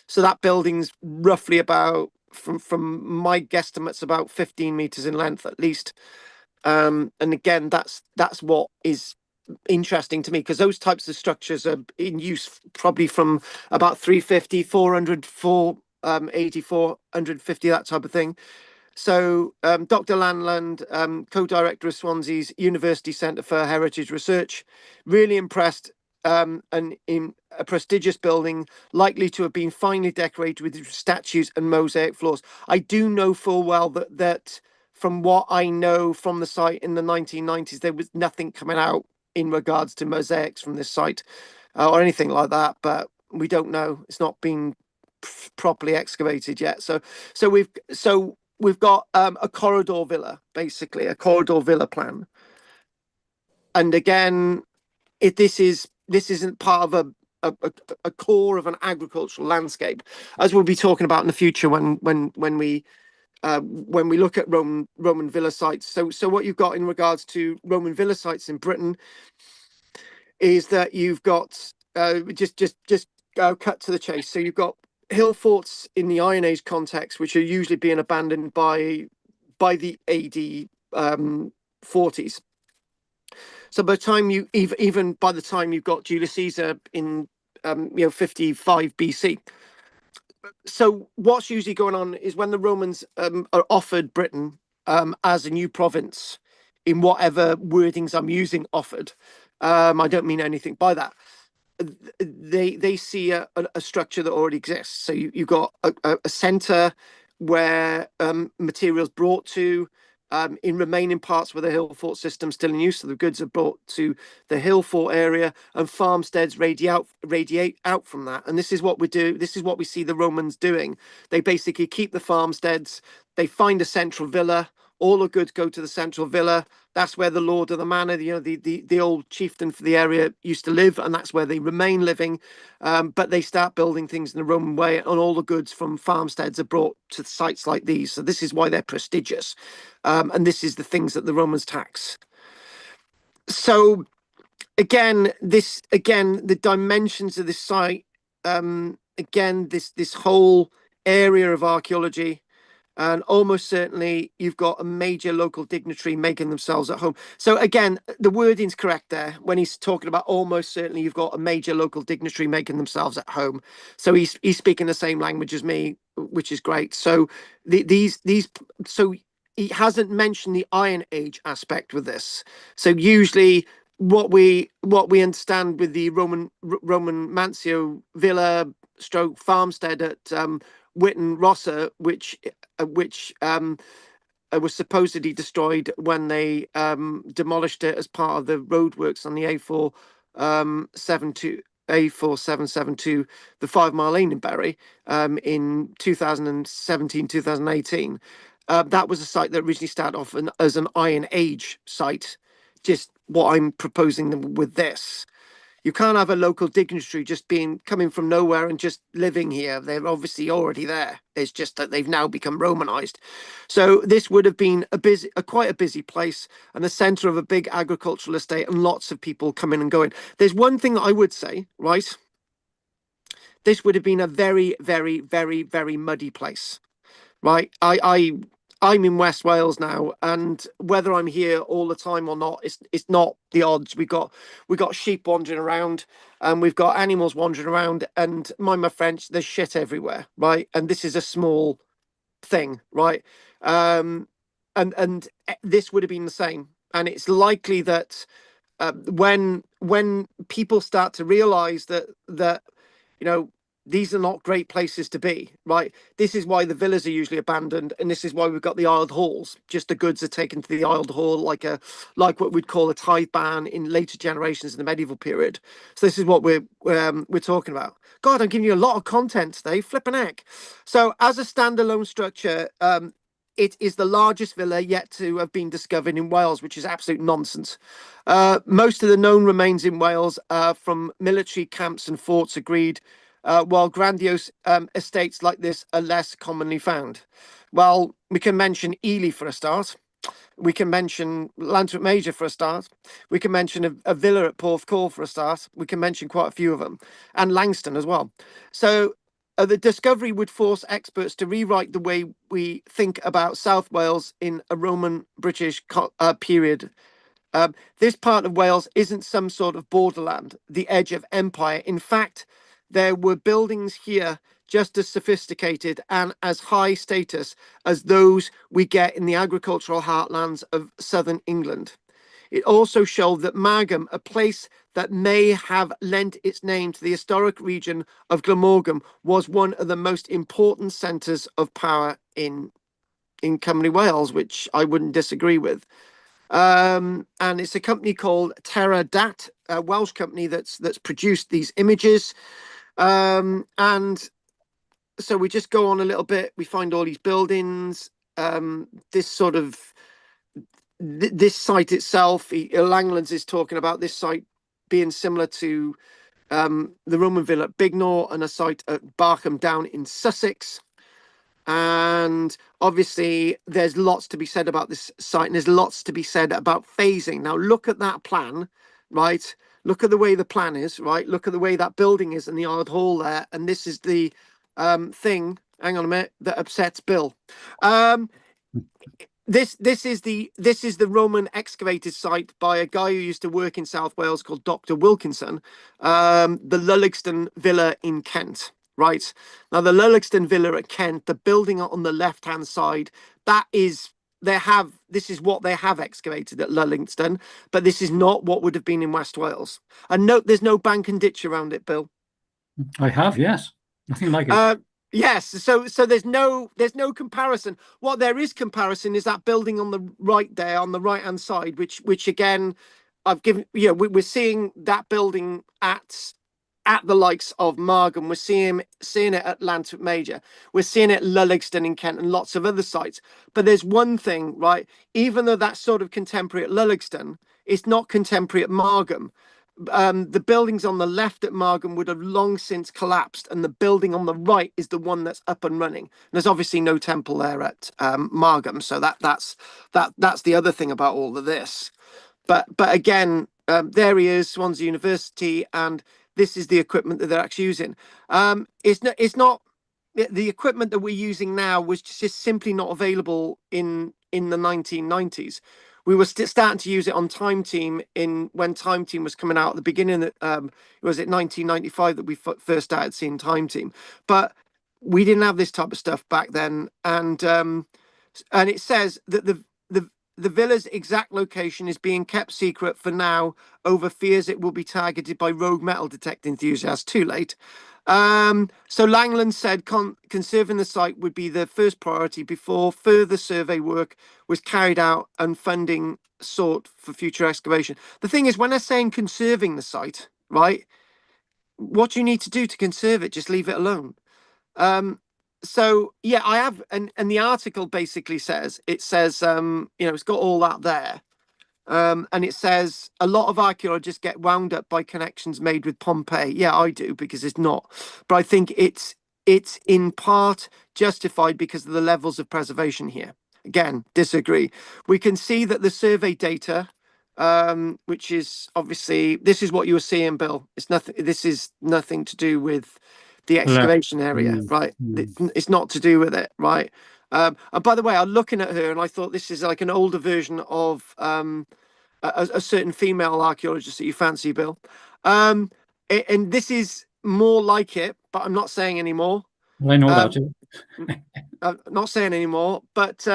So that building's roughly about, from my guesstimates, about 15 meters in length at least. And again, that's what is interesting to me, because those types of structures are in use probably from about 350, 400, 480, 450, that type of thing. So Dr. Landland, co-director of Swansea's University Centre for Heritage Research, really impressed, and in a prestigious building likely to have been finely decorated with statues and mosaic floors. I do know full well that from what I know from the site in the 1990s, there was nothing coming out in regards to mosaics from this site or anything like that, but we don't know. It's not been properly excavated yet. So we've got a corridor villa, basically a corridor villa plan. And again, this isn't part of a core of an agricultural landscape, as we'll be talking about in the future when we look at Roman villa sites. So what you've got in regards to Roman villa sites in Britain is that you've got just cut to the chase. So you've got hill forts in the Iron Age context, which are usually being abandoned by the AD 40s. So by the time you even by the time you've got Julius Caesar in 55 BC. So what's usually going on is when the Romans are offered Britain as a new province, in whatever wordings I'm using, offered. I don't mean anything by that. They see a structure that already exists. So you've got a center where materials brought to in remaining parts where the hill fort system still in use. So the goods are brought to the hill fort area, and farmsteads radiate out from that. And this is what we do. This is what we see the Romans doing. They basically keep the farmsteads. They find a central villa. All the goods go to the central villa. That's where the lord of the manor, the old chieftain for the area, used to live, and that's where they remain living. But they start building things in the Roman way, and all the goods from farmsteads are brought to sites like these. So this is why they're prestigious, and this is the things that the Romans tax. So again, the dimensions of this site, again, this whole area of archaeology. And almost certainly you've got a major local dignitary making themselves at home. So again, the wording's correct there when he's talking about almost certainly you've got a major local dignitary making themselves at home. So he's speaking the same language as me, which is great. So so he hasn't mentioned the Iron Age aspect with this. So usually what we understand with the Roman Mancio villa stroke farmstead at Witten Rossa, which was supposedly destroyed when they demolished it as part of the roadworks on the A4772, the 5 Mile Lane in Bury, in 2017, 2018. That was a site that originally started off as an Iron Age site. Just what I'm proposing with this. You can't have a local dignitary just coming from nowhere and just living here. They're obviously already there. It's just that they've now become Romanized. So this would have been quite a busy place and the center of a big agricultural estate, and lots of people coming and going. There's one thing that I would say, right? This would have been a very, very, very, very muddy place, right? I'm in West Wales now, and whether I'm here all the time or not, it's not the odds. We got sheep wandering around, and we've got animals wandering around, and mind my French, there's shit everywhere, right? And this is a small thing, right? And this would have been the same, and it's likely that when people start to realize that you know these are not great places to be, right? This is why the villas are usually abandoned, and this is why we've got the aisled halls. Just the goods are taken to the aisled hall, like what we'd call a tithe ban in later generations in the medieval period. So this is what we're talking about. God, I'm giving you a lot of content today, flipping heck. So as a standalone structure, it is the largest villa yet to have been discovered in Wales, which is absolute nonsense. Most of the known remains in Wales from military camps and forts agreed, while grandiose estates like this are less commonly found. Well, we can mention Ely for a start. We can mention Lantwick Major for a start. We can mention a villa at Porthcawl for a start. We can mention quite a few of them, and Langston as well. So the discovery would force experts to rewrite the way we think about South Wales in a Roman British period. This part of Wales isn't some sort of borderland, the edge of empire. In fact, there were buildings here just as sophisticated and as high status as those we get in the agricultural heartlands of southern England. It also showed that Margam, a place that may have lent its name to the historic region of Glamorgan, was one of the most important centres of power in Cymru Wales, which I wouldn't disagree with. And it's a company called Terra Dat, a Welsh company that's produced these images. And so we just go on a little bit. We find all these buildings. This sort of this site itself, Langlands is talking about this site being similar to the Roman villa at Bignor and a site at Barkham Down in Sussex. And obviously there's lots to be said about this site, and there's lots to be said about phasing. Now look at that plan, right? Look at the way the plan is, right? Look at the way that building is in the Yard Hall there. And this is the thing, hang on a minute, that upsets Bill. this is the Roman excavated site by a guy who used to work in South Wales called Dr. Wilkinson, the Lulligston Villa in Kent. Right now, the Lulligston Villa at Kent, the building on the left-hand side, that is this is what they have excavated at Lullingston, but this is not what would have been in West Wales. And note, there's no bank and ditch around it, Bill. I have, yes. Nothing like it. Yes, so there's no comparison. What there is comparison is that building on the right there, on the right hand side, which again, I've given. Yeah, we're seeing that building at the likes of Margam. We're seeing it at Langford Major. We're seeing it at Lulligston in Kent and lots of other sites. But there's one thing, right? Even though that's sort of contemporary at Lulligston, it's not contemporary at Margam. The buildings on the left at Margam would have long since collapsed, and the building on the right is the one that's up and running. There's obviously no temple there at Margam, so that's the other thing about all of this. But again, there he is, Swansea University, and this is the equipment that they're actually using. It's not the equipment that we're using now was just simply not available in the 1990s. We were starting to use it on Time Team when Time Team was coming out at the beginning. Was it 1995 that we first started seeing Time Team? But we didn't have this type of stuff back then, and it says that the villa's exact location is being kept secret for now over fears it will be targeted by rogue metal detector enthusiasts. Too late. So Langland said conserving the site would be the first priority before further survey work was carried out and funding sought for future excavation. The thing is, when they're saying conserving the site, right, what do you need to do to conserve it? Just leave it alone. So yeah, I have, and the article basically says, it's got all that there. And it says a lot of archaeologists get wound up by connections made with Pompeii. Yeah, I do, because it's not. But I think it's in part justified because of the levels of preservation here. Again, disagree. We can see that the survey data, which is obviously, this is what you were seeing, Bill. It's nothing. This is nothing to do with the excavation area, right? It's not to do with it, right? And by the way, I'm looking at her and I thought this is like an older version of a certain female archaeologist that you fancy, Bill. And this is more like it, but I'm not saying anymore. Well, I know that. I'm not saying anymore. But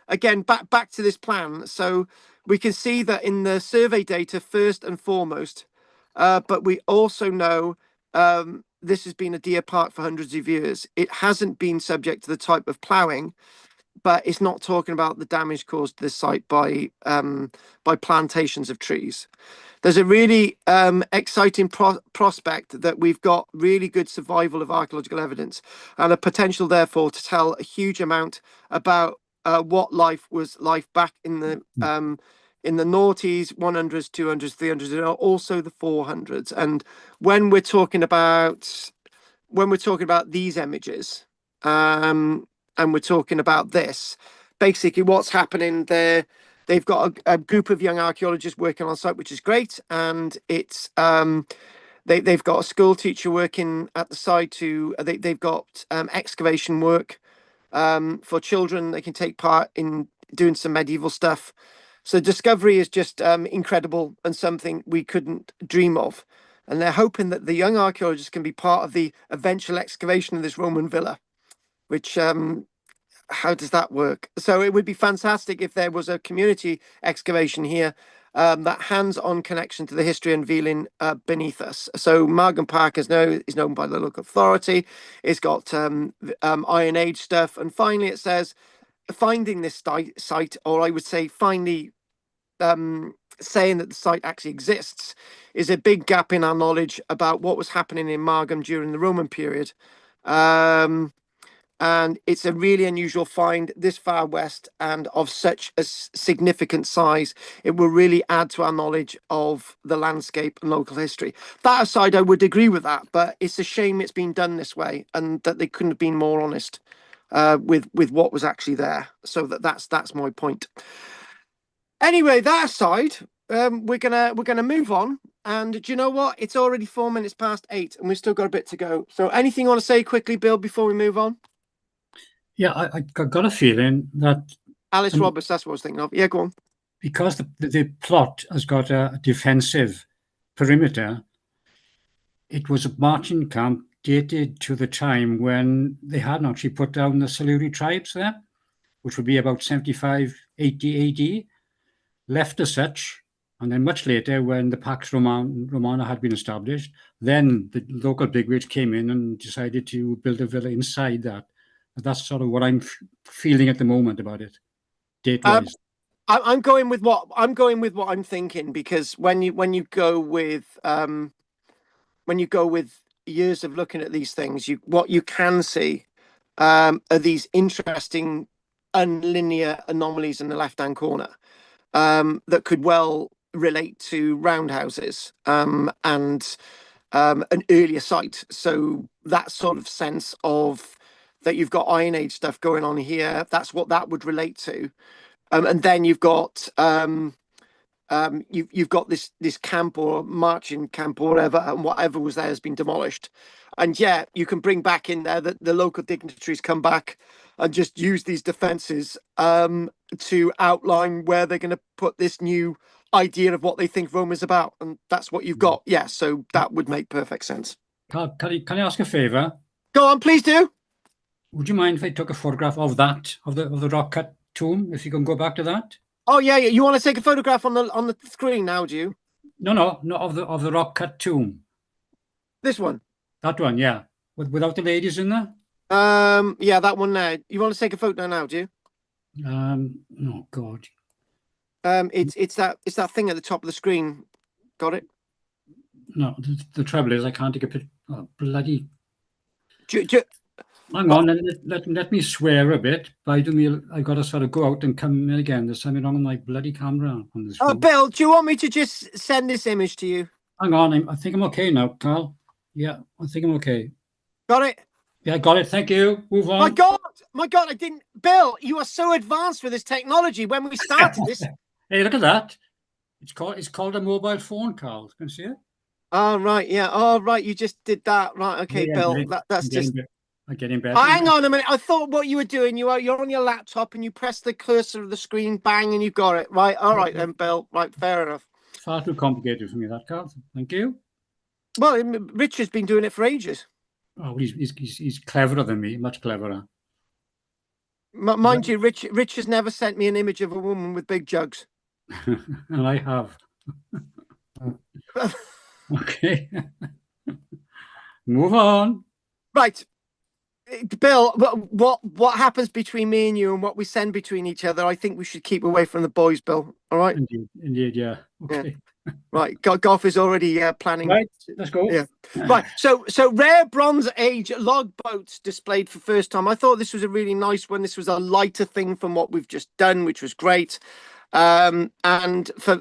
again, back to this plan. So we can see that in the survey data, first and foremost, but we also know this has been a deer park for hundreds of years. It hasn't been subject to the type of ploughing, but it's not talking about the damage caused to this site by plantations of trees. There's a really exciting prospect that we've got really good survival of archaeological evidence and a potential, therefore, to tell a huge amount about what life was back in the noughties, 100s, 200s, 300s, and also the 400s. And when we're talking about these images, and we're talking about this, basically what's happening there, they've got a group of young archaeologists working on site, which is great, and it's they've got a school teacher working at the site they've got excavation work for children. They can take part in doing some medieval stuff. So discovery is just incredible and something we couldn't dream of. And they're hoping that the young archaeologists can be part of the eventual excavation of this Roman villa, which how does that work? So it would be fantastic if there was a community excavation here, that hands-on connection to the history unveiling beneath us. So Margam Park is known by the local authority. It's got Iron Age stuff. And finally, it says, finding this site, or I would say finally saying that the site actually exists, is a big gap in our knowledge about what was happening in Margam during the Roman period. And it's a really unusual find this far west and of such a significant size. It will really add to our knowledge of the landscape and local history. That aside, I would agree with that, but it's a shame it's been done this way and that they couldn't have been more honest with what was actually there. So that's my point. Anyway, that aside, we're gonna move on. And do you know what? It's already 4 minutes past 8, and we've still got a bit to go. So anything you want to say quickly, Bill, before we move on? Yeah, I got a feeling that Alice Roberts, that's what I was thinking of. Yeah, go on. Because the plot has got a defensive perimeter, it was a marching camp dated to the time when they hadn't actually put down the Siluri tribes there, which would be about 75, 80 AD, left as such. And then much later, when the Pax Romana had been established, then the local bigwigs came in and decided to build a villa inside that. And that's sort of what I'm feeling at the moment about it, date-wise. I'm going with what I'm thinking, because when you go with years of looking at these things, what you can see are these interesting unlinear anomalies in the left-hand corner that could well relate to roundhouses and an earlier site. So that sort of sense of that you've got Iron Age stuff going on here, that's what that would relate to. And then you've got you've got this camp or marching camp or whatever, and whatever was there has been demolished. And yeah, you can bring back in there that the local dignitaries come back and just use these defenses to outline where they're going to put this new idea of what they think Rome is about, and that's what you've got. Yeah, so that would make perfect sense. Can I ask a favour? Go on, please do. Would you mind if I took a photograph of that, of the rock cut tomb, if you can go back to that? Oh yeah, yeah. You want to take a photograph on the screen now, do you? No, of the rock cut tomb. This one. That one, yeah. Without the ladies in there? Yeah, that one there. You want to take a photo now, do you? Oh God. It's that thing at the top of the screen. Got it? No, the trouble is I can't take a picture. Oh, bloody. Hang What? on, let me swear a bit. I've got to sort of go out and come in again. There's something wrong with my bloody camera on this phone. Bill, do you want me to just send this image to you? Hang on, I think I'm okay now, Carl. Yeah, I think I'm okay. Got it? Yeah, got it. Thank you. Move on. My God, I didn't. Bill, you are so advanced with this technology. When we started this. Hey, look at that. It's called a mobile phone, Carl. Can you see it? Oh right, yeah. Oh right, you just did that. Right, okay, Yeah, Bill. That's just. I'm getting better. Hang on a minute. I thought what you were doing. You're on your laptop and you press the cursor of the screen, bang, and you got it. Right. All right then, Bill. Right, fair enough. Far too complicated for me, that, Carl. Thank you. Well, Richard's been doing it for ages. Oh, he's cleverer than me, much cleverer. Mind you, Rich has never sent me an image of a woman with big jugs. And I have. Okay. Move on. Right. Bill, what happens between me and you and what we send between each other, I think we should keep away from the boys, Bill. All right? Indeed, yeah. Okay. Yeah. Right. Golf is already planning. Right, let's go. Yeah. Right. So rare Bronze Age log boats displayed for first time. I thought this was a really nice one. This was a lighter thing from what we've just done, which was great. And for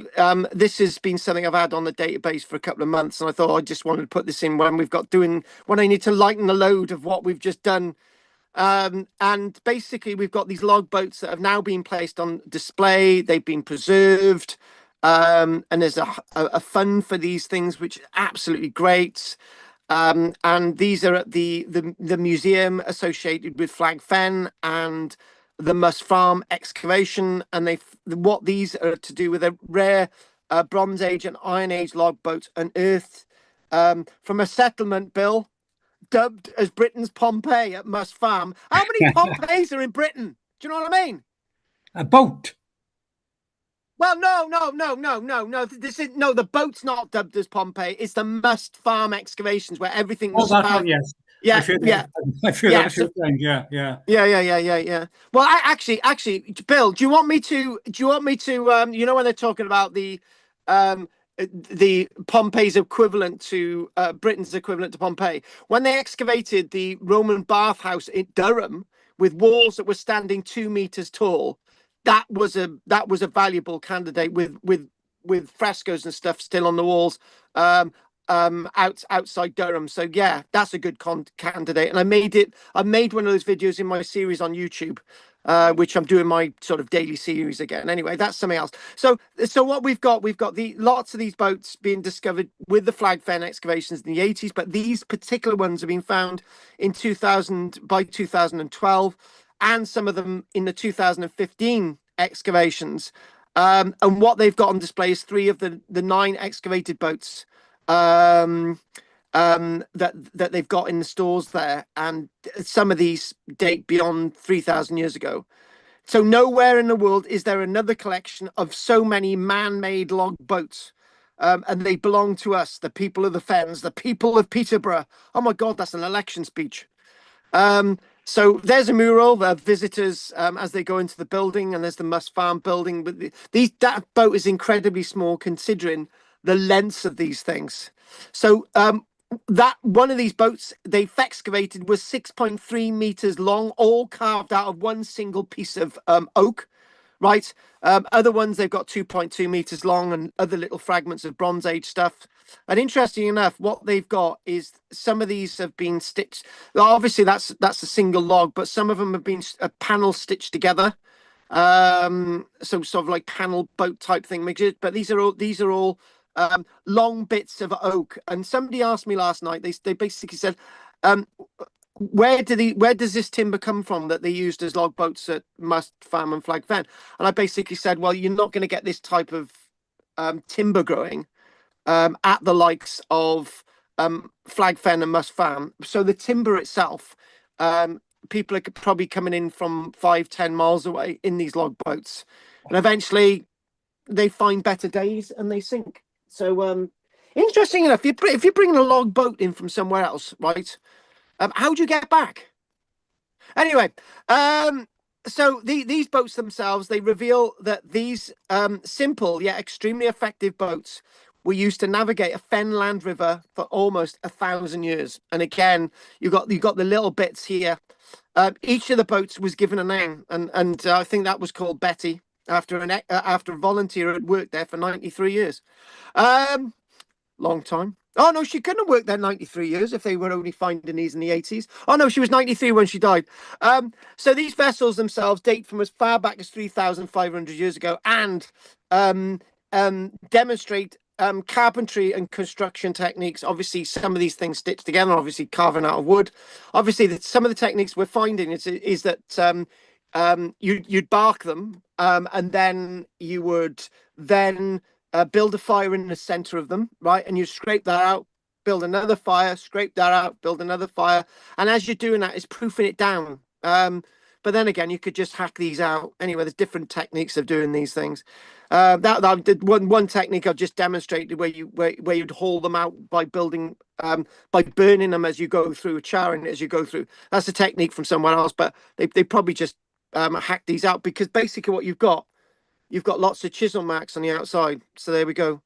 this has been something I've had on the database for a couple of months, and I thought I just wanted to put this in when when I need to lighten the load of what we've just done. And basically we've got these log boats that have now been placed on display. They've been preserved, and there's a fund for these things, which is absolutely great. And these are at the museum associated with Flag Fen and the Must Farm excavation, and what these are to do with a rare Bronze Age and Iron Age log boat unearthed from a settlement, Bill, dubbed as Britain's Pompeii at Must Farm. How many Pompeis are in Britain? Do you know what I mean? A boat. Well, no. The boat's not dubbed as Pompeii. It's the Must Farm excavations where everything was that found. one, yes. Yeah, I feel that a few times. Yeah. Well, actually, Bill, do you want me to? You know, when they're talking about the Pompeii's equivalent to Britain's equivalent to Pompeii, when they excavated the Roman bathhouse in Durham with walls that were standing 2 meters tall, that was a valuable candidate with frescoes and stuff still on the walls. Outside Durham. So yeah, that's a good candidate. And I made one of those videos in my series on YouTube, which I'm doing my sort of daily series again. Anyway, that's something else. So what we've got lots of these boats being discovered with the Flag Fen excavations in the 80s, but these particular ones have been found in 2012. and some of them in the 2015 excavations. And what they've got on display is three of the 9 excavated boats that they've got in the stores there, and some of these date beyond 3,000 years ago. So nowhere in the world is there another collection of so many man-made log boats. And they belong to us, the people of the Fens, the people of Peterborough. Oh my God, that's an election speech. So there's a mural of visitors as they go into the building, and there's the Must Farm building. But that boat is incredibly small considering the lengths of these things. So that one of these boats they've excavated was 6.3 meters long, all carved out of one single piece of oak. Right. Other ones they've got 2.2 meters long and other little fragments of Bronze Age stuff. And interesting enough, what they've got is some of these have been stitched. Obviously, that's a single log, but some of them have been a panel stitched together. So sort of like panel boat type thing. But these are all long bits of oak. And somebody asked me last night. They basically said, where does this timber come from that they used as log boats at Must Farm and Flag Fen? And I basically said, well, you're not going to get this type of timber growing at the likes of Flag Fen and Must Farm. So the timber itself, people are probably coming in from 5-10 miles away in these log boats, and eventually they find better days and they sink. So interesting enough, if you're bringing a log boat in from somewhere else, right? How do you get back? Anyway, so these boats themselves, they reveal that these simple yet extremely effective boats were used to navigate a fenland river for almost 1,000 years. And again, you got the little bits here. Each of the boats was given a name, and I think that was called Betty after a volunteer had worked there for 93 years. Long time. Oh no, she couldn't have worked there 93 years if they were only finding these in the 80s. Oh no, she was 93 when she died. So these vessels themselves date from as far back as 3,500 years ago, and demonstrate carpentry and construction techniques. Obviously, some of these things stitched together, obviously carving out of wood. Obviously, some of the techniques we're finding is that you'd bark them, and then you would then build a fire in the center of them, right? And you scrape that out, build another fire, scrape that out, build another fire. And as you're doing that, it's proofing it down. But then again, you could just hack these out. Anyway, there's different techniques of doing these things. That did one technique I've just demonstrated where you'd haul them out by building by burning them as you go through, charring it as you go through. That's a technique from somewhere else, but they probably just hack these out, because basically what you've got lots of chisel marks on the outside. So there we go.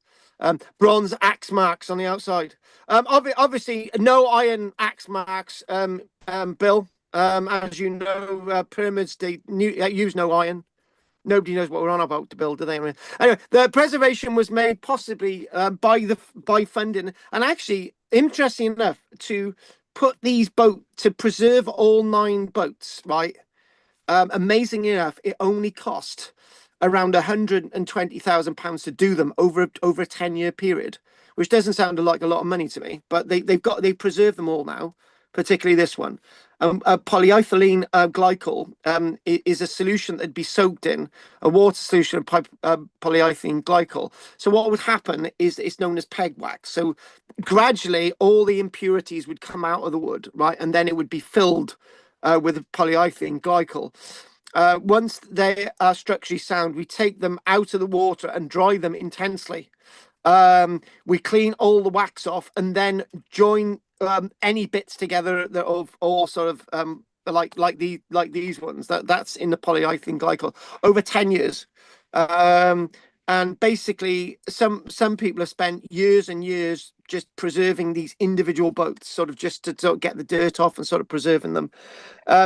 Bronze axe marks on the outside. Obviously, no iron axe marks, Bill. As you know, pyramids, they use no iron. Nobody knows what we're on about to build, do they? Anyway, the preservation was made possibly by funding. And actually, interesting enough, to preserve all 9 boats, right? Amazingly enough, it only cost around £120,000 to do them over a 10-year period, which doesn't sound like a lot of money to me, but they've preserved them all now, particularly this one. Polyethylene glycol is a solution that'd be soaked in a water solution of polyethylene glycol. So what would happen is it's known as peg wax. So gradually all the impurities would come out of the wood, right? And then it would be filled with polyethylene glycol. Once they are structurally sound, we take them out of the water and dry them intensely. We clean all the wax off and then join any bits together that of all sort of like these ones. That's in the polyethylene glycol over 10 years. And basically, some people have spent years and years just preserving these individual boats, sort of just to sort of get the dirt off and sort of preserving them.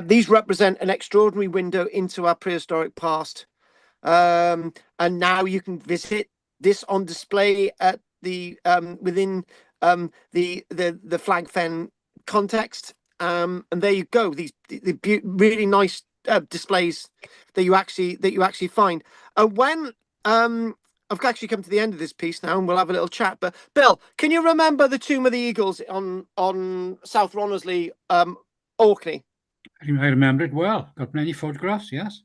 These represent an extraordinary window into our prehistoric past. And now you can visit this on display at the within the Flag Fen context. And there you go. These really nice displays that you actually find. When I've actually come to the end of this piece now, and we'll have a little chat. But Bill, can you remember the Tomb of the Eagles on South Ronnersley, Orkney? I remember it well. Got many photographs, yes.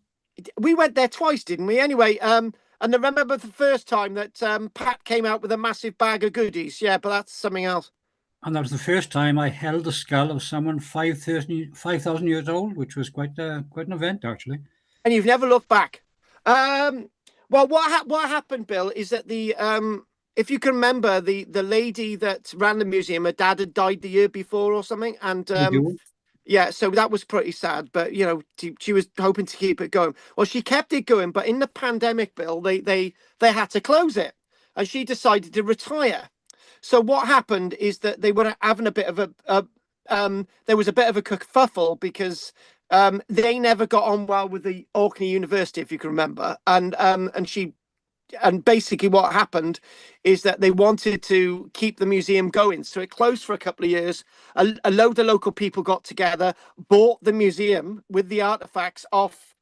We went there twice, didn't we? Anyway, and I remember the first time that Pat came out with a massive bag of goodies. Yeah, but that's something else. And that was the first time I held the skull of someone 5,000 years old, which was quite an event, actually. And you've never looked back. Well, what happened, Bill, is that if you can remember, the lady that ran the museum, her dad had died the year before or something, and I do. yeah, so that was pretty sad. But you know, she was hoping to keep it going. Well, she kept it going, but in the pandemic, Bill, they had to close it, and she decided to retire. So what happened is that they were having a bit of there was a bit of a kerfuffle because they never got on well with the Orkney University, if you can remember, and basically what happened is that they wanted to keep the museum going, so it closed for a couple of years. A load of local people got together, bought the museum with the artifacts off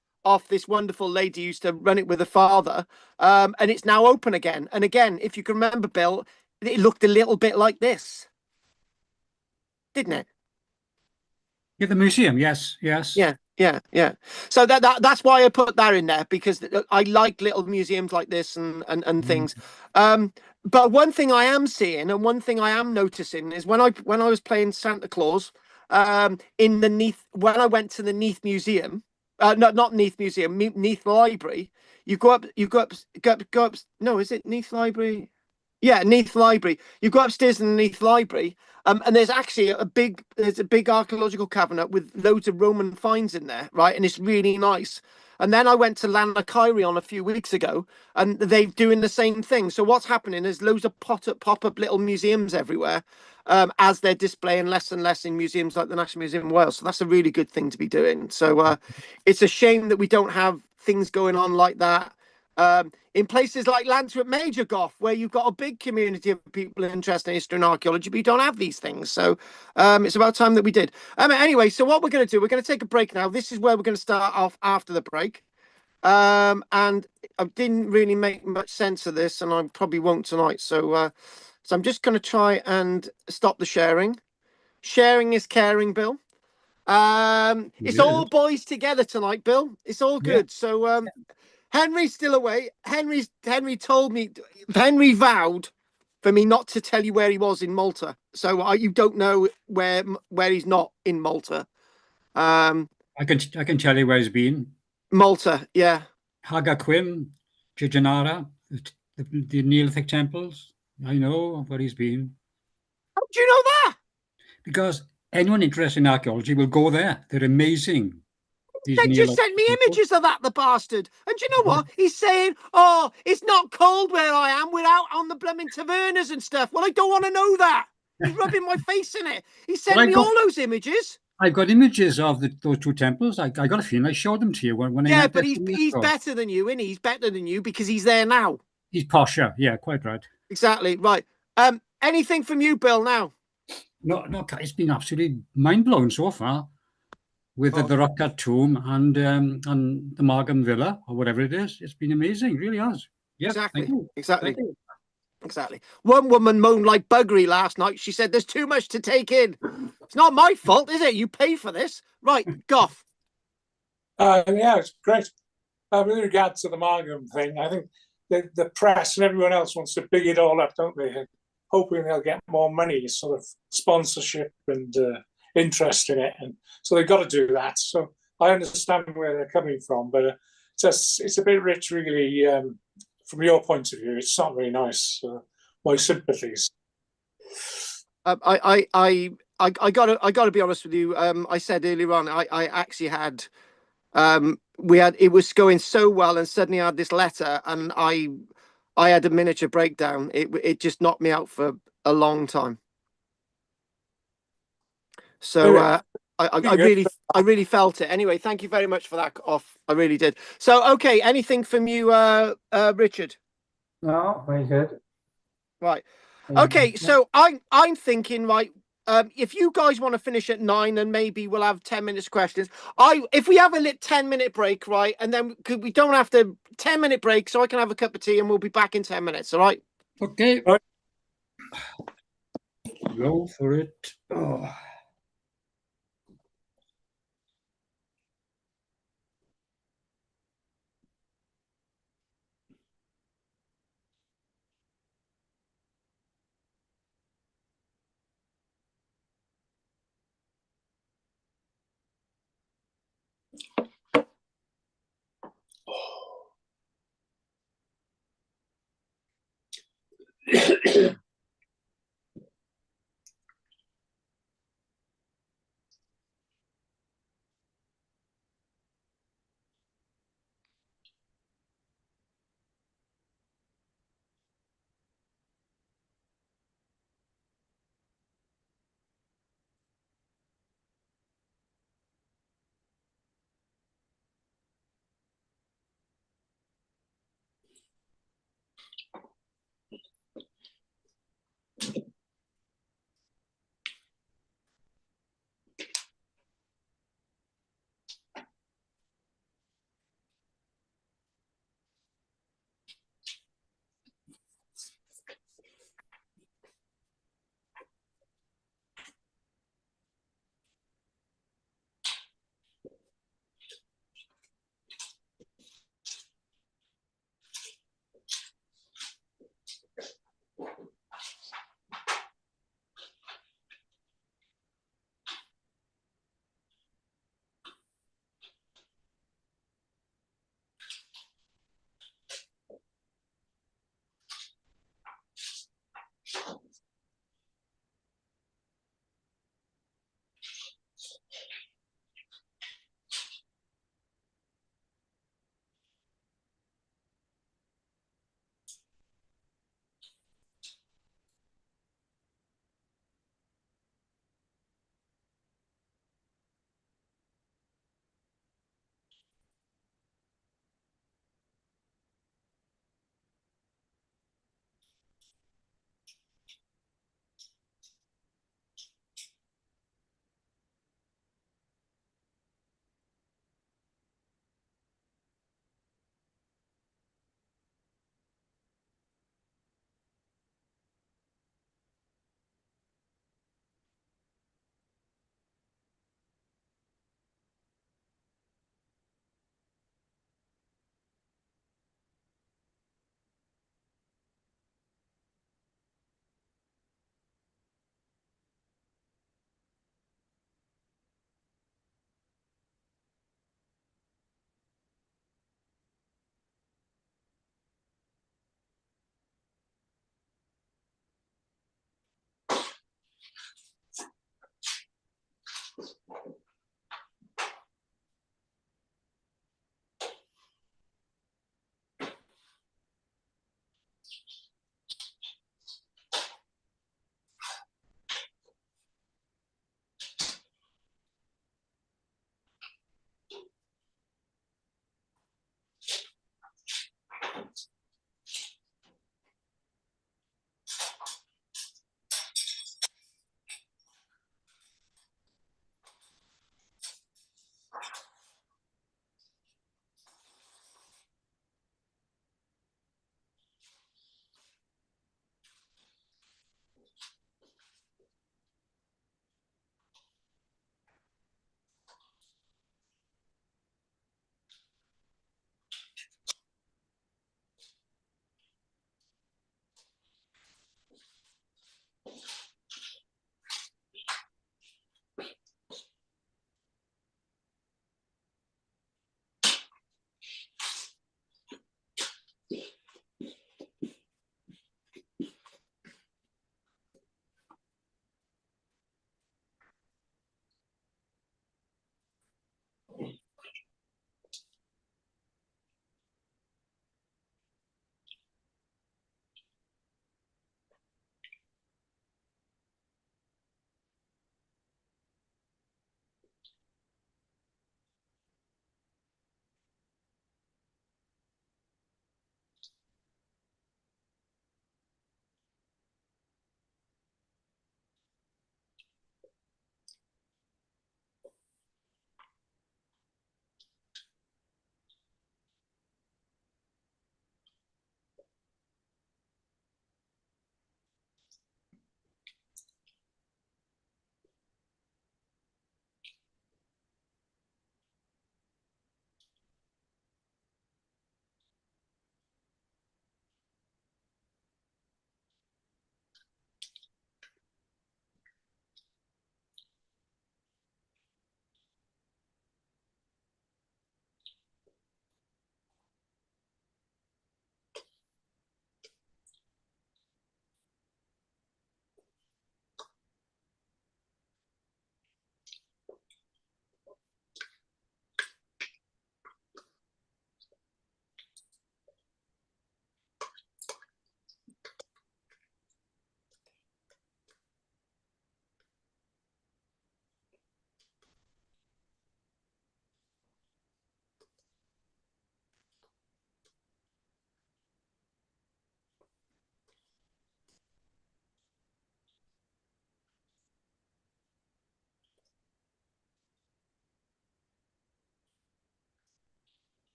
this wonderful lady who used to run it with her father, and it's now open again. And again, if you can remember, Bill, it looked a little bit like this, didn't it? Yeah, the museum, yes, yes. Yeah. So that's why I put that in there, because I like little museums like this and Mm. things. But one thing I am seeing and one thing I am noticing is when I was playing Santa Claus, in the Neath when I went to the Neath Museum, not Neath Museum, Neath Library. You go up. No, is it Neath Library? Yeah, Neath Library. You go upstairs in the Neath Library, and there's a big archaeological cabinet with loads of Roman finds in there, right? And it's really nice. And then I went to Lanarkshire a few weeks ago, and they're doing the same thing. So what's happening is loads of pop up little museums everywhere, as they're displaying less and less in museums like the National Museum of Wales. So that's a really good thing to be doing. So it's a shame that we don't have things going on like that. In places like Langford Major Gough, where you've got a big community of people interested in history and archaeology, but you don't have these things. So it's about time that we did. Anyway, so what we're going to do, we're going to take a break now. This is where we're going to start off after the break. And I didn't really make much sense of this, and I probably won't tonight. So I'm just going to try and stop the sharing. Sharing is caring, Bill. It's It all is. boys together tonight, Bill. It's all Yeah. good. So Henry's still away. Henry told me, Henry vowed for me not to tell you where he was in Malta. So you don't know where he's not in Malta. Um, I can tell you where he's been. Malta, yeah. Hagaquim, Gijanara, the Neolithic temples. I know where he's been. How do you know that? Because anyone interested in archaeology will go there. They're amazing, these Then just Neolithic sent me temples. images of that, the bastard. And do you know what? He's saying, oh, it's not cold where I am. We're out on the blooming tavernas and stuff. Well, I don't want to know that. He's rubbing my face in it. He Well, sent me all those images. I've got images of those two temples. I got a feeling I showed them to you when I Yeah, went but there he's 2 years he's ago. better than you, and he's better than you because he's there now. He's posher. Yeah, quite right. Exactly. Right. Anything from you, Bill, now? No, no, it's been absolutely mind blowing so far with Oh, the rock cut tomb and the Margam Villa or whatever it is. It's been amazing, it really has. Yep, thank exactly. you. Thank Exactly. you. Exactly. One woman moaned like buggery last night. She said, "There's too much to take in." It's not my fault, is it? You pay for this. Right, Gough. Yeah, it's great. With regard to the Margam thing, I think the press and everyone else wants to big it all up, don't they? And hoping they'll get more money, sort of sponsorship and interest in it, and so they've got to do that. So I understand where they're coming from, but it's a bit rich, really. From your point of view, it's not very nice. My sympathies. I gotta be honest with you. I said earlier on, I actually had it was going so well, and suddenly I had this letter, and I had a miniature breakdown. It just knocked me out for a long time. So I really felt it. Anyway, thank you very much for that. Off, I really did. So okay, anything from you, Richard? No, very good. Right. Okay, so I'm thinking, right, if you guys want to finish at 9, and maybe we'll have 10 minutes questions. If we have a 10-minute break, right, and then we don't have to 10-minute break, so I can have a cup of tea and we'll be back in 10 minutes, all right? Okay. Right. Go for it. Oh.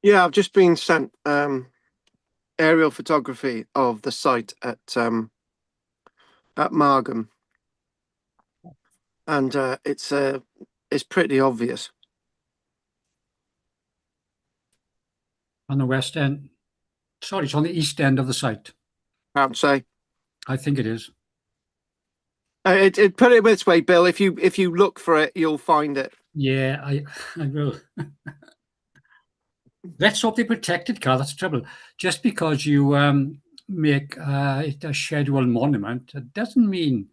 Yeah, I've just been sent aerial photography of the site at Margam, and it's pretty obvious. On the west end. Sorry, it's on the east end of the site. I would say. I think it is. Put it this way, Bill. If you look for it, you'll find it. Yeah, I will. Let's hope they protect it, Carl. That's the trouble. Just because you make it a scheduled monument, it doesn't mean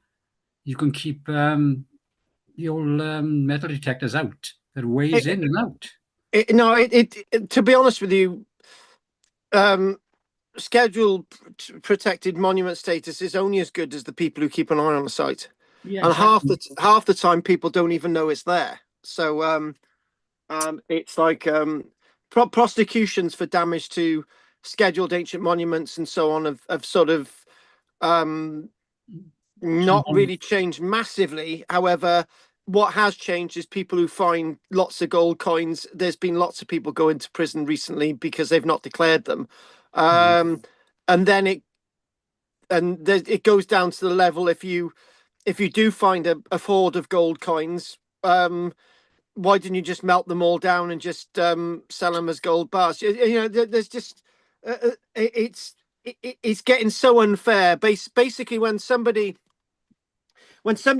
you can keep the old metal detectors out that weighs in and out. To be honest with you, um, scheduled protected monument status is only as good as the people who keep an eye on the site, Yeah, and exactly. half the time people don't even know it's there. So it's like prosecutions for damage to scheduled ancient monuments and so on have sort of um, not really changed massively. However, what has changed is people who find lots of gold coins. There's been lots of people go into prison recently because they've not declared them. And then it goes down to the level if you do find a hoard of gold coins, why didn't you just melt them all down and just sell them as gold bars? There's just it's getting so unfair. Basically, when somebody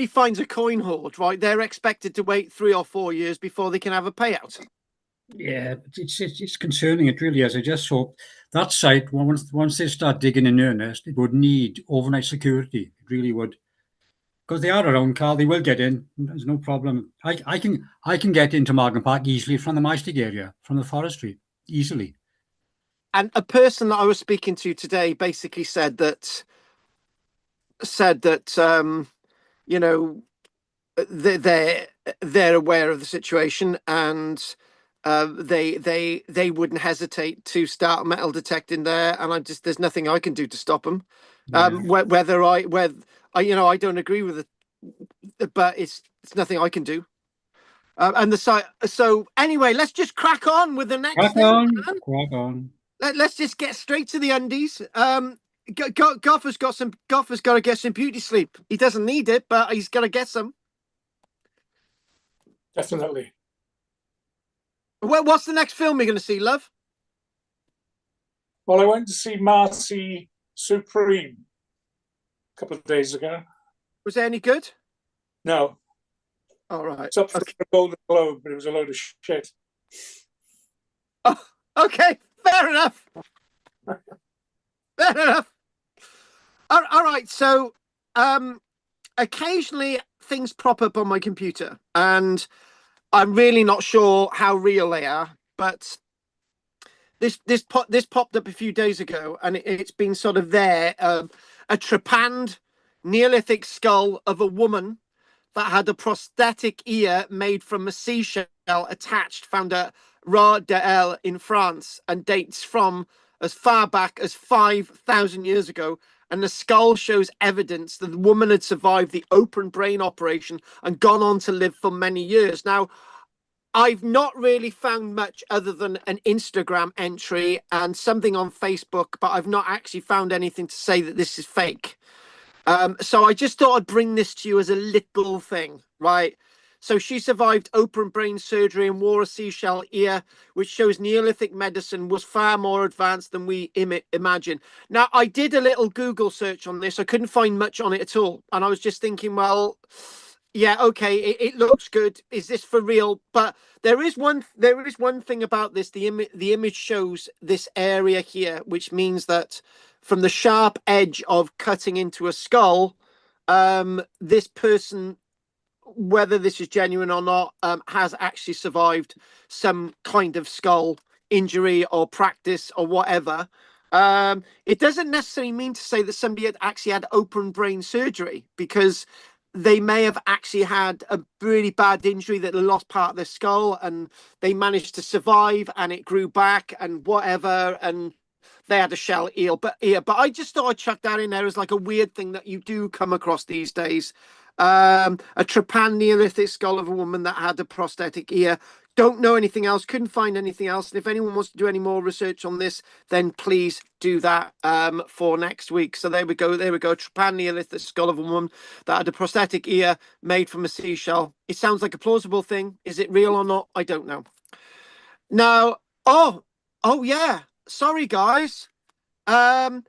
finds a coin hoard, right, they're expected to wait 3 or 4 years before they can have a payout. Yeah, it's concerning. It really is. I just hope that site, once they start digging in earnest, it would need overnight security. It really would, because they are around, Carl. They will get in. There's no problem. I can get into Margam Park easily from the Maestic area, from the forestry, easily. And a person that I was speaking to today basically said that you know they're aware of the situation, and they wouldn't hesitate to start metal detecting there, and there's nothing I can do to stop them. Yeah. Whether I don't agree with it, but it's nothing I can do. And the site. So anyway, let's just crack on with the next Crack thing. on, Man. crack on. Let's just get straight to the undies. Goffer's got to get some beauty sleep. He doesn't need it, but he's got to get some. Definitely. What's the next film you're going to see, love? Well, I went to see Marcy Supreme a couple of days ago. Was there any good? No. All right. It's up for the Golden Globe, but it was a load of shit. Oh, okay. Fair enough. Fair enough. All right. So, occasionally things prop up on my computer, and I'm really not sure how real they are, but this popped up a few days ago, and it's been sort of there. A trepanned Neolithic skull of a woman that had a prosthetic ear made from a seashell attached, found at Ras d'El in France, and dates from as far back as 5,000 years ago. And the skull shows evidence that the woman had survived the open brain operation and gone on to live for many years. Now, I've not really found much other than an Instagram entry and something on Facebook, but I've not actually found anything to say that this is fake. So I just thought I'd bring this to you as a little thing, right? So she survived open brain surgery and wore a seashell ear, which shows Neolithic medicine was far more advanced than we imagine. Now, I did a little Google search on this. I couldn't find much on it at all. And I was just thinking, well, yeah, okay, it looks good. Is this for real? But there is one thing about this. The image shows this area here, which means that from the sharp edge of cutting into a skull, this person, whether this is genuine or not, has actually survived some kind of skull injury or practice or whatever. It doesn't necessarily mean to say that somebody had actually had open brain surgery, because they may have actually had a really bad injury that they lost part of their skull and they managed to survive and it grew back and whatever, and they had a shell eel. But I just thought I'd chuck that in there as like a weird thing that you do come across these days. A trepan Neolithic skull of a woman that had a prosthetic ear. don't know anything else, couldn't find anything else. And if anyone wants to do any more research on this, then please do that for next week. So there we go. There we go. Trepanneolith, the skull of a woman that had a prosthetic ear made from a seashell. It sounds like a plausible thing. Is it real or not? I don't know. Now, oh yeah. Sorry, guys. After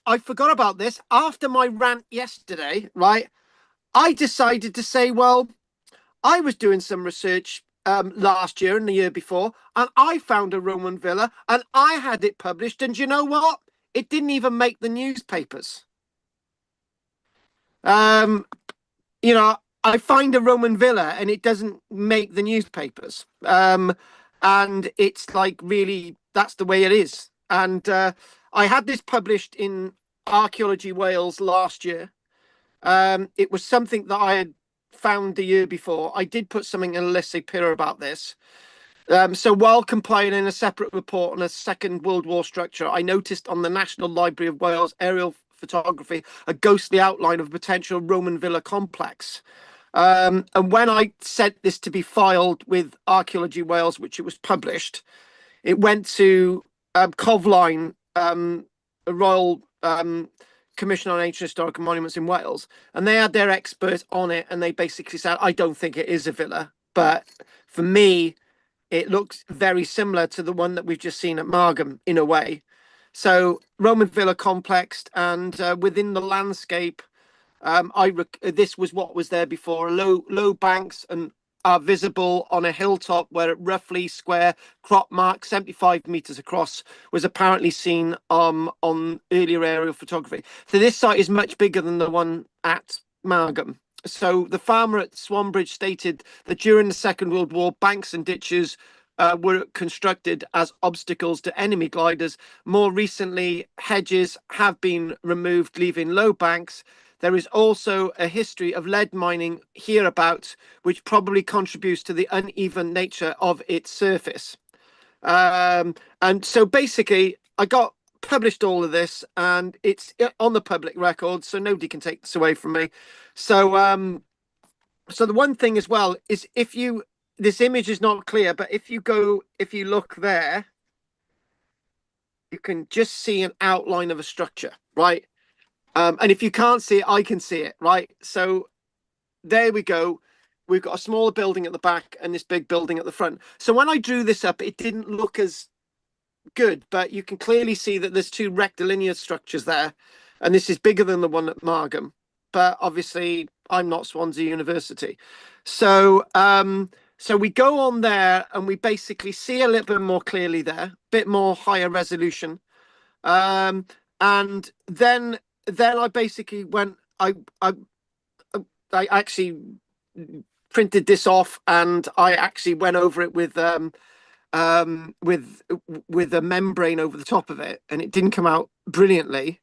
I forgot about this. After my rant yesterday, right, I decided to say, well, I was doing some research last year and the year before, and I found a Roman villa, and I had it published. And you know what? It didn't even make the newspapers. You know, I find a Roman villa, and it doesn't make the newspapers. And it's like, really, that's the way it is. And I had this published in Archaeology Wales last year. It was something that I had found the year before. I did put something in Lycée Pira about this. So while compiling a separate report on a Second World War structure, I noticed on the National Library of Wales aerial photography a ghostly outline of a potential Roman villa complex. And when I sent this to be filed with Archaeology Wales, which it was published, it went to Covline, a Royal Commission on Ancient Historical Monuments in Wales, and they had their expert on it, and they basically said, I don't think it is a villa, but for me, it looks very similar to the one that we've just seen at Margam in a way. So Roman villa complex, and within the landscape, this was what was there before. Low banks and are visible on a hilltop where a roughly square crop mark 75 meters across was apparently seen on earlier aerial photography. So this site is much bigger than the one at Margam. So the farmer at Swanbridge stated that during the Second World War, banks and ditches were constructed as obstacles to enemy gliders. More recently, hedges have been removed, leaving low banks. There is also a history of lead mining hereabouts, which probably contributes to the uneven nature of its surface. And so basically, I got published all of this, and it's on the public record, so nobody can take this away from me. So, so the one thing as well is, this image is not clear, but if you look there, you can just see an outline of a structure, right? And if you can't see it, I can see it, right? So there we go. We've got a smaller building at the back and this big building at the front. So when I drew this up, it didn't look as good, but you can clearly see that there's two rectilinear structures there. And this is bigger than the one at Margam. But obviously, I'm not Swansea University. So, so we go on there and we basically see a little bit more clearly there, a bit more higher resolution. And then I basically went, I actually printed this off, and I actually went over it with a membrane over the top of it, and it didn't come out brilliantly.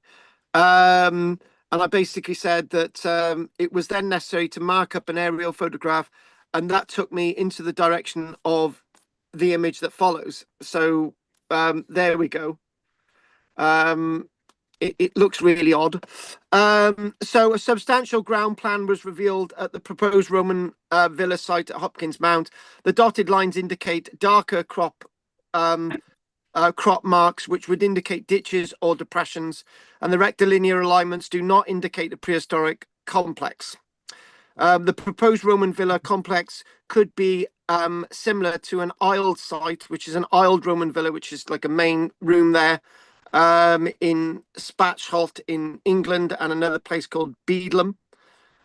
And I basically said that it was then necessary to mark up an aerial photograph, and that took me into the direction of the image that follows. So there we go. It looks really odd. So a substantial ground plan was revealed at the proposed Roman villa site at Hopkins Mount. The dotted lines indicate darker crop marks, which would indicate ditches or depressions, and the rectilinear alignments do not indicate a prehistoric complex. The proposed Roman villa complex could be similar to an aisled site, which is an aisled Roman villa, which is like a main room there, in Spatchholt in England, and another place called Beedlam.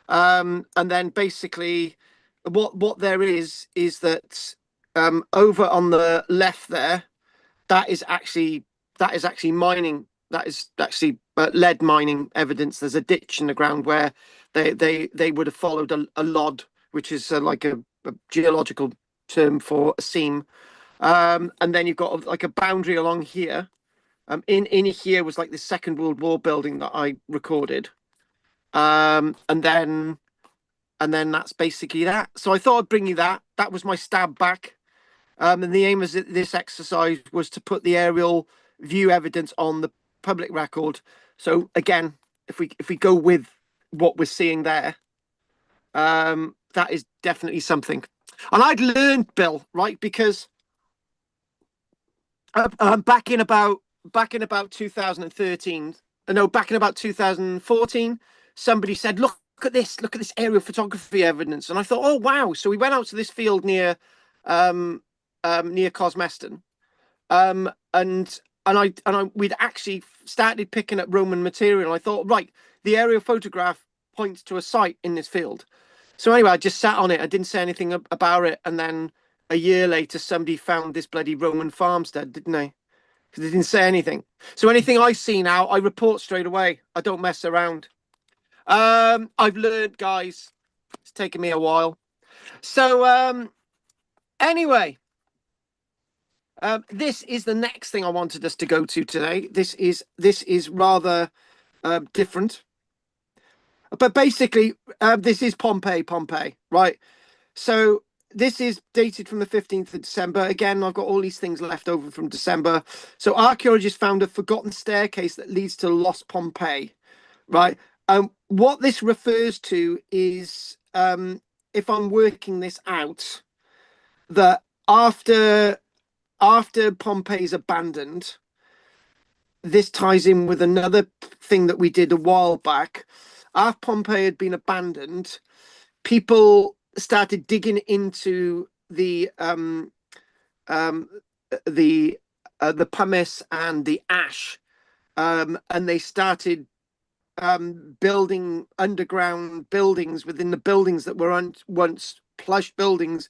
And then basically what there is that over on the left there, that is actually mining. That is actually lead mining evidence. There's a ditch in the ground where they would have followed a lod, which is like a geological term for a seam. And then you've got like a boundary along here. In here was like the Second World War building that I recorded. And then that's basically that. So I thought I'd bring you that. That was my stab back. And the aim of this exercise was to put the aerial view evidence on the public record. So again, if we go with what we're seeing there, that is definitely something. And I'd learned, Bill, right, because back in about 2013, no, back in about 2014, somebody said, look at this aerial photography evidence. And I thought, oh wow. So we went out to this field near near Cosmeston. And we'd actually started picking up Roman material. I thought, right, the aerial photograph points to a site in this field. So anyway, I just sat on it. I didn't say anything about it. And then a year later, somebody found this bloody Roman farmstead, didn't they? Because they didn't say anything. So anything I see now, I report straight away. I don't mess around. I've learned, guys. It's taken me a while. So anyway, this is the next thing I wanted us to go to today. This is rather different. But basically, this is Pompeii, right? So this is dated from the 15th of December. Again, I've got all these things left over from December. So archaeologists found a forgotten staircase that leads to lost Pompeii, right? What this refers to is, if I'm working this out, that after Pompeii's abandoned, this ties in with another thing that we did a while back. After Pompeii had been abandoned, people started digging into the pumice and the ash, and they started building underground buildings within the buildings that were once plush buildings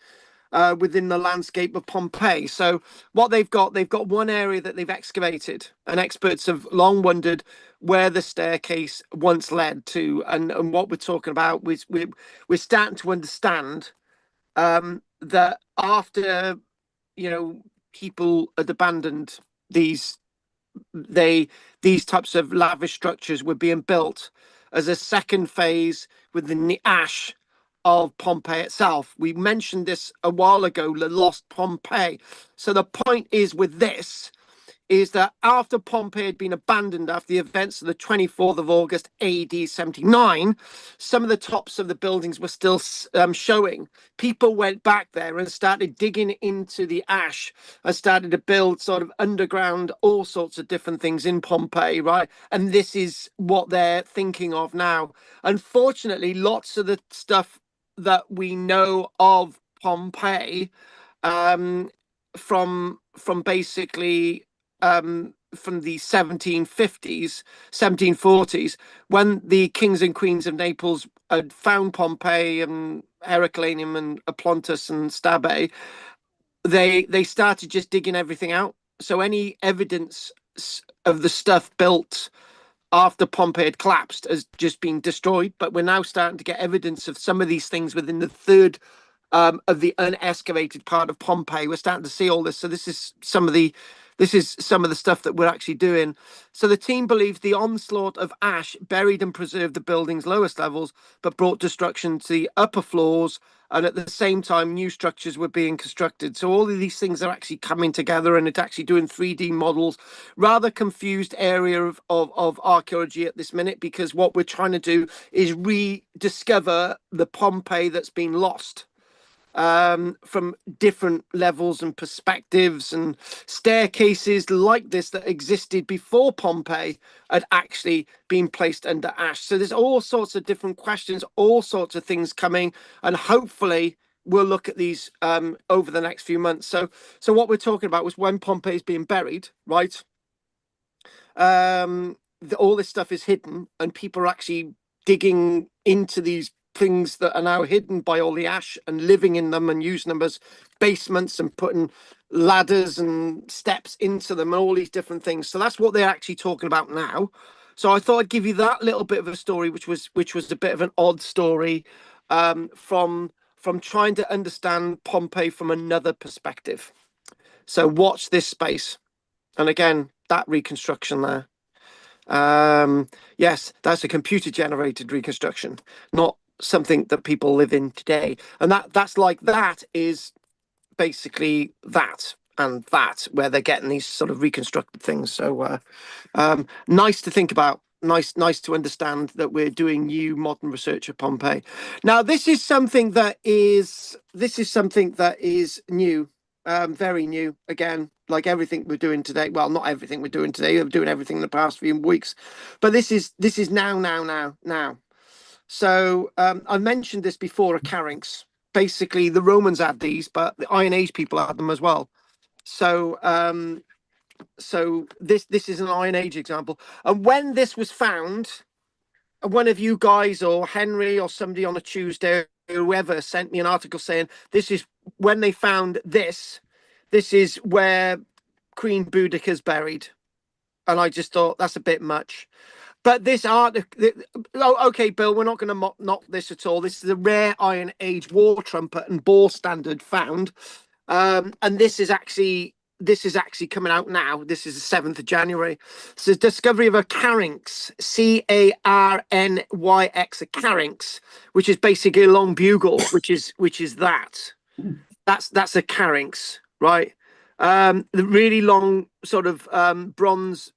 within the landscape of Pompeii. So what they've got one area that they've excavated, and experts have long wondered where the staircase once led to. And what we're talking about, we're starting to understand that after, people had abandoned these types of lavish structures were being built as a second phase within the ash of Pompeii itself. We mentioned this a while ago, the lost Pompeii. So the point is with this is that after Pompeii had been abandoned after the events of the 24th of August AD 79, some of the tops of the buildings were still showing. People went back there and started digging into the ash and started to build sort of underground, all sorts of different things in Pompeii, right? And this is what they're thinking of now. Unfortunately, lots of the stuff that we know of Pompeii from basically from the 1750s, 1740s, when the kings and queens of Naples had found Pompeii and Herculaneum and Oplontis and Stabae, they started just digging everything out. So any evidence of the stuff built after Pompeii had collapsed has just been destroyed. But we're now starting to get evidence of some of these things within the third of the unexcavated part of Pompeii. We're starting to see all this. So this is some of the stuff that we're actually doing. So the team believes the onslaught of ash buried and preserved the building's lowest levels, but brought destruction to the upper floors. And at the same time, new structures were being constructed. So all of these things are actually coming together, and it's actually doing 3D models. Rather confused area of archaeology at this minute, because what we're trying to do is rediscover the Pompeii that's been lost. From different levels and perspectives, and staircases like this that existed before Pompeii had actually been placed under ash. So there's all sorts of different questions, all sorts of things coming, and hopefully we'll look at these over the next few months. So what we're talking about was when Pompeii is being buried, right? All this stuff is hidden, and people are actually digging into these things that are now hidden by all the ash and living in them and using them as basements and putting ladders and steps into them and all these different things. So that's what they're actually talking about now. So I thought I'd give you that little bit of a story, which was a bit of an odd story, from trying to understand Pompeii from another perspective. So watch this space. And again, that reconstruction there. Yes, that's a computer generated reconstruction, not something that people live in today. And that is basically that and that, where they're getting these sort of reconstructed things. So nice to think about. nice to understand that we're doing new modern research at Pompeii. Now, this is something that is new, very new. Again, like everything we're doing today. Well, not everything we're doing today. We're doing everything in the past few weeks, but this is now. So I mentioned this before. A carynx. Basically, the Romans had these, but the Iron Age people had them as well. So so this is an Iron Age example. And when this was found, one of you guys or Henry or somebody on a Tuesday, whoever sent me an article saying this is when they found this. This is where Queen Boudicca's buried, and I just thought that's a bit much. But this art, oh, okay, Bill, we're not going to knock this at all. This is a rare Iron Age war trumpet and ball standard found, and this is actually coming out now. This is the 7th of January. It's the discovery of a carynx, Carnyx, a carynx, which is basically a long bugle, which is that. That's a carynx, right? The really long sort of bronze.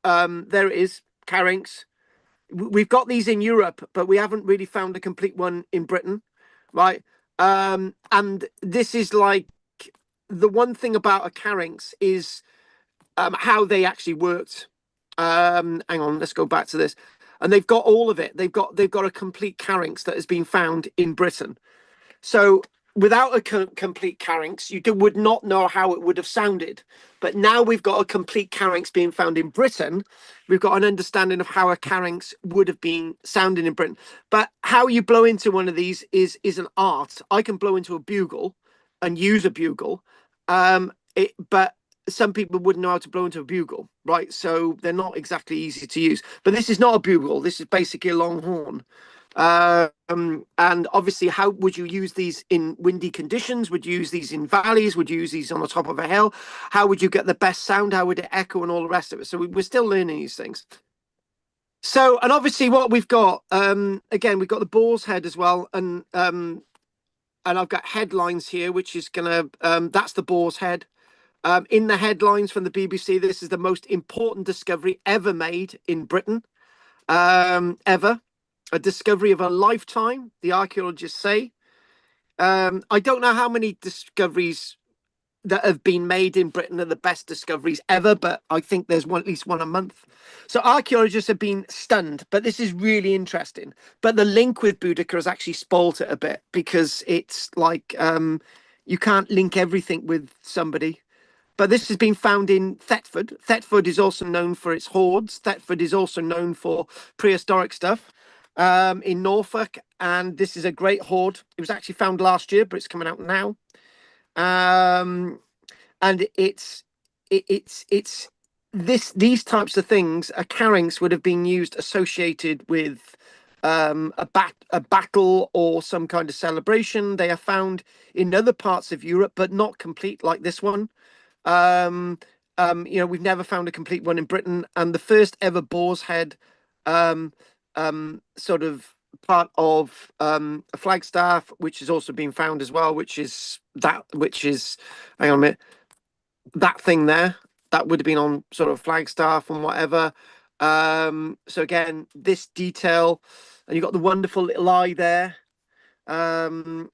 There it is. Carynx. We've got these in Europe, but we haven't really found a complete one in Britain, right? And this is like the one thing about a carynx is how they actually worked. Hang on, let's go back to this. And they've got all of it. They've got a complete carynx that has been found in Britain. So without a complete carynx, you would not know how it would have sounded. But now we've got a complete carynx being found in Britain. We've got an understanding of how a carynx would have been sounding in Britain. But how you blow into one of these is an art. I can blow into a bugle and use a bugle, but some people wouldn't know how to blow into a bugle, right? So they're not exactly easy to use. But this is not a bugle. This is basically a long horn. And obviously, how would you use these in windy conditions? Would you use these in valleys? Would you use these on the top of a hill? How would you get the best sound? How would it echo and all the rest of it? So we're still learning these things. So, and obviously what we've got, again, we've got the boar's head as well. And I've got headlines here, which is gonna, that's the boar's head. In the headlines from the BBC, this is the most important discovery ever made in Britain, ever. A discovery of a lifetime, the archaeologists say. I don't know how many discoveries that have been made in Britain are the best discoveries ever, but I think there's at least one a month. So archaeologists have been stunned, but this is really interesting. But the link with Boudica has actually spoilt it a bit because it's like you can't link everything with somebody. But this has been found in Thetford. Thetford is also known for its hoards. Thetford is also known for prehistoric stuff. In Norfolk, and this is a great hoard. It was actually found last year, but it's coming out now. And it's these types of things. A carynx would have been used associated with a battle or some kind of celebration. They are found in other parts of Europe, but not complete like this one. You know, we've never found a complete one in Britain, and the first ever boar's head sort of part of a flagstaff, which has also been found as well, which is hang on a minute, that thing there that would have been on sort of flagstaff and whatever. So again, this detail, and you've got the wonderful little eye there, and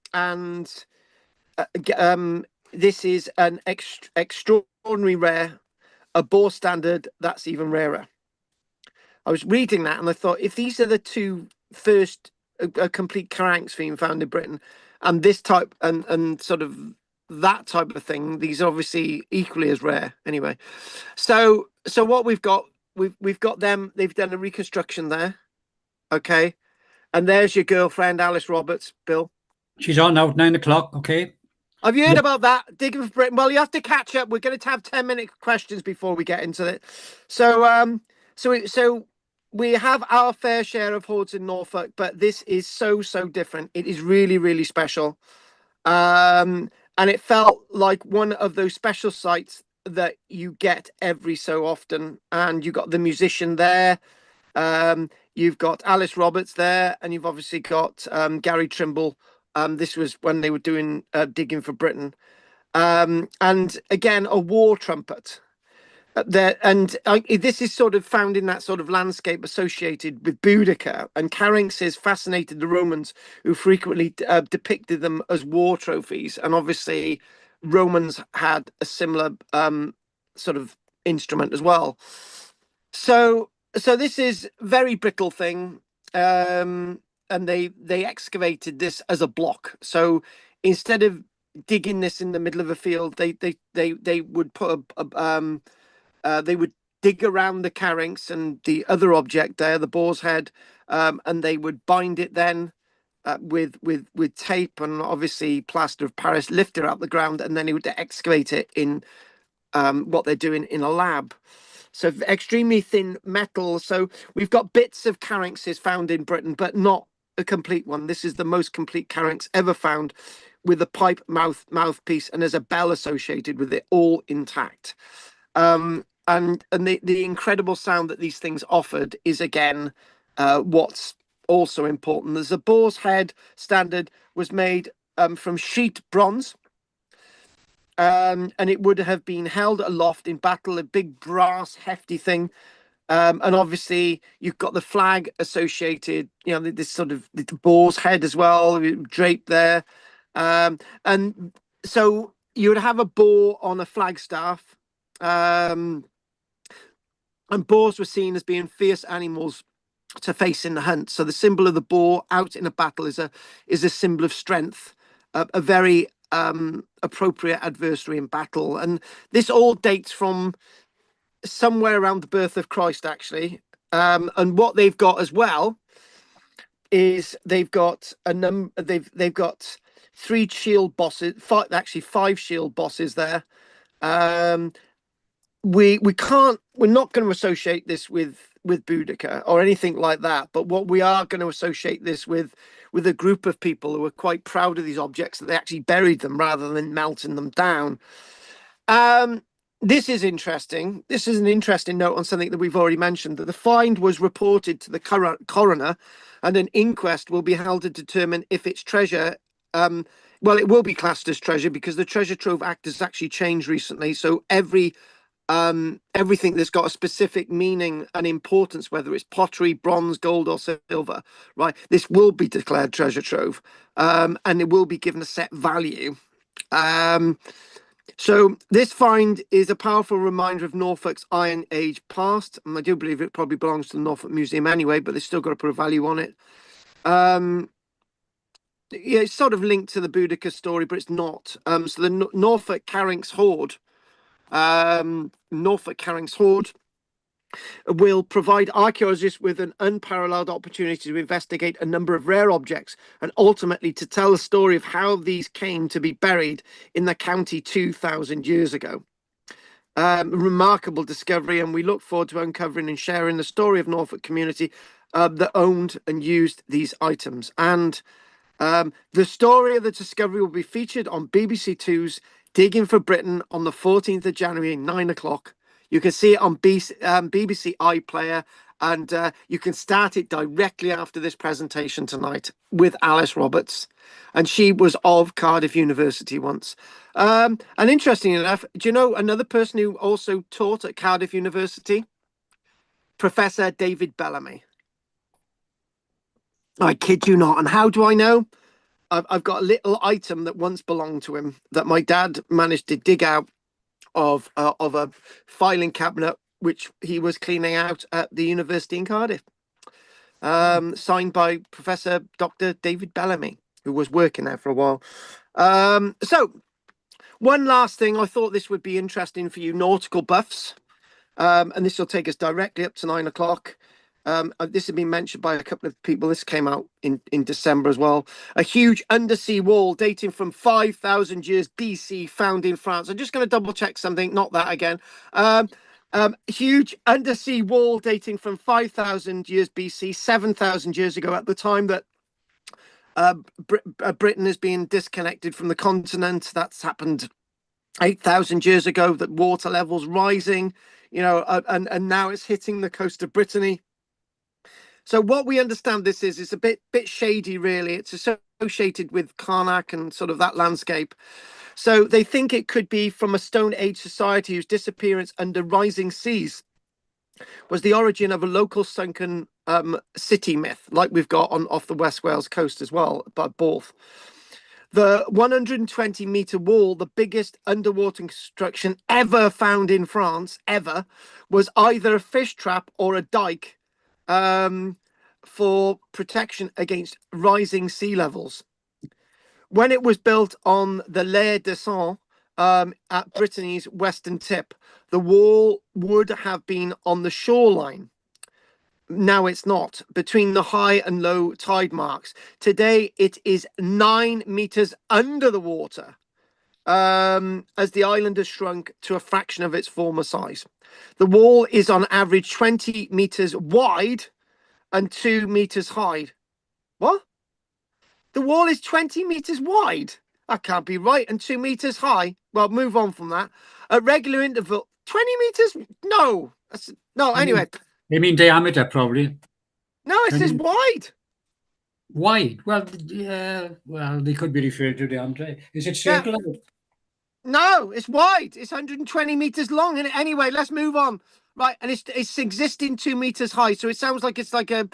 this is an extraordinary rare, a boar standard that's even rarer. I was reading that and I thought, if these are the two first a complete carynx being found in Britain, and this type and sort of that type of thing, these are obviously equally as rare. Anyway, so what we've got them. They've done a reconstruction there, okay, and there's your girlfriend Alice Roberts, Bill. She's on now at 9 o'clock. Okay. Have you heard about that? Digging for Britain. Well, you have to catch up. We're going to have 10-minute questions before we get into it. So, so we have our fair share of hoards in Norfolk, but this is so different. It is really special, and it felt like one of those special sites that you get every so often. And you got the musician there. You've got Alice Roberts there, and you've obviously got Gary Trimble. This was when they were doing Digging for Britain. And again, a war trumpet. this is sort of found in that sort of landscape associated with Boudica, and caryxes fascinated the Romans, who frequently depicted them as war trophies. And obviously Romans had a similar sort of instrument as well. So this is very brittle thing, and they excavated this as a block. So instead of digging this in the middle of a field, they would put they would dig around the caryx and the other object there, the boar's head, and they would bind it then with tape and obviously plaster of Paris, lift it out the ground, and then he would excavate it in what they're doing in a lab. So extremely thin metal. So we've got bits of caryxes found in Britain, but not a complete one. This is the most complete caryx ever found, with a pipe mouthpiece, and there's a bell associated with it, all intact. And the incredible sound that these things offered is again what's also important. There's a boar's head standard was made from sheet bronze. And it would have been held aloft in battle, a big brass hefty thing. And obviously you've got the flag associated, you know, this sort of the boar's head as well, draped there. And so you would have a boar on a flagstaff. And boars were seen as being fierce animals to face in the hunt. So the symbol of the boar out in a battle is a symbol of strength, a very appropriate adversary in battle. And this all dates from somewhere around the birth of Christ, actually. And what they've got as well is they've got they've got 3 shield bosses, five shield bosses there. We're not going to associate this with Boudica or anything like that, but what we are going to associate this with a group of people who are quite proud of these objects, that they actually buried them rather than melting them down. This is interesting. This is an interesting note on something that we've already mentioned, that the find was reported to the coroner, and an inquest will be held to determine if it's treasure. Well, it will be classed as treasure because the Treasure Trove Act has actually changed recently. So everything that's got a specific meaning and importance, whether it's pottery, bronze, gold, or silver, right, this will be declared treasure trove, and it will be given a set value. So this find is a powerful reminder of Norfolk's Iron Age past, and I do believe it probably belongs to the Norfolk Museum anyway, but they've still got to put a value on it. Yeah, it's sort of linked to the Boudica story, but it's not. So the Norfolk Caryx hoard, will provide archaeologists with an unparalleled opportunity to investigate a number of rare objects, and ultimately to tell the story of how these came to be buried in the county 2,000 years ago. Remarkable discovery, and we look forward to uncovering and sharing the story of Norfolk community that owned and used these items. And the story of the discovery will be featured on BBC Two's Digging for Britain on the 14th of January, 9 o'clock. You can see it on BBC iPlayer, and you can start it directly after this presentation tonight with Alice Roberts. And she was of Cardiff University once. And interesting enough, do you know another person who also taught at Cardiff University? Professor David Bellamy. I kid you not. And how do I know? I've got a little item that once belonged to him that my dad managed to dig out of a filing cabinet which he was cleaning out at the university in Cardiff, signed by Professor Dr. David Bellamy, who was working there for a while. So one last thing, I thought this would be interesting for you nautical buffs, and this will take us directly up to 9 o'clock. This had been mentioned by a couple of people. This came out in December as well. A huge undersea wall dating from 5,000 years BC found in France. I'm just going to double check something, not that again. Huge undersea wall dating from 5,000 years BC, 7,000 years ago, at the time that Britain is being disconnected from the continent. That's happened 8,000 years ago, that water levels rising, you know, and now it's hitting the coast of Brittany. So what we understand this is a bit shady, really. It's associated with Karnak and sort of that landscape. So they think it could be from a Stone Age society whose disappearance under rising seas was the origin of a local sunken city myth, like we've got on off the West Wales coast as well, by Borth. The 120-meter wall, the biggest underwater construction ever found in France, ever, was either a fish trap or a dike for protection against rising sea levels. When it was built on the Lair de Sang at Brittany's western tip, the wall would have been on the shoreline. Now it's not, between the high and low tide marks. Today it is 9 meters under the water, as the island has shrunk to a fraction of its former size. The wall is on average 20 meters wide and 2 meters high. What? The wall is 20 meters wide? That can't be right. And 2 meters high? Well, move on from that. At regular interval, 20 meters? No. No, anyway. They mean diameter, probably. No, it says wide. Wide? Well, yeah. Well, they could be referred to diameter. Is it circular? Yeah. No, it's wide. It's 120 meters long. And anyway, let's move on. Right, and it's existing 2 meters high, so it sounds like it's like a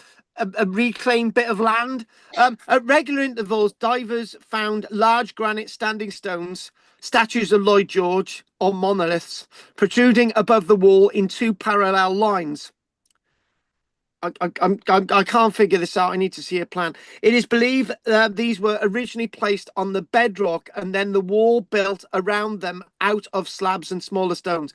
reclaimed bit of land. At regular intervals, divers found large granite standing stones, statues of Lloyd George, or monoliths, protruding above the wall in 2 parallel lines. I can't figure this out. I need to see a plan. It is believed these were originally placed on the bedrock and then the wall built around them out of slabs and smaller stones.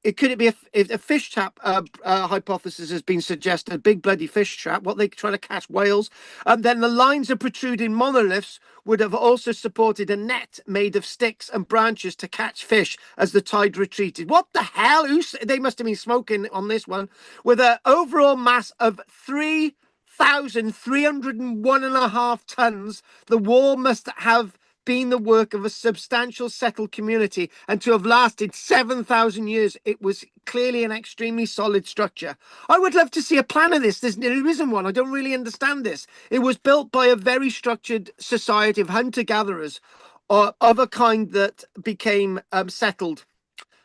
It could it be a fish trap hypothesis has been suggested, a big bloody fish trap, what they try to catch whales. And then the lines of protruding monoliths would have also supported a net made of sticks and branches to catch fish as the tide retreated. What the hell? They must have been smoking on this one. With an overall mass of 3,301.5 tons, the wall must have been the work of a substantial settled community, and to have lasted 7,000 years, it was clearly an extremely solid structure. I would love to see a plan of this. There isn't one. I don't really understand this. It was built by a very structured society of hunter-gatherers of a kind that became settled,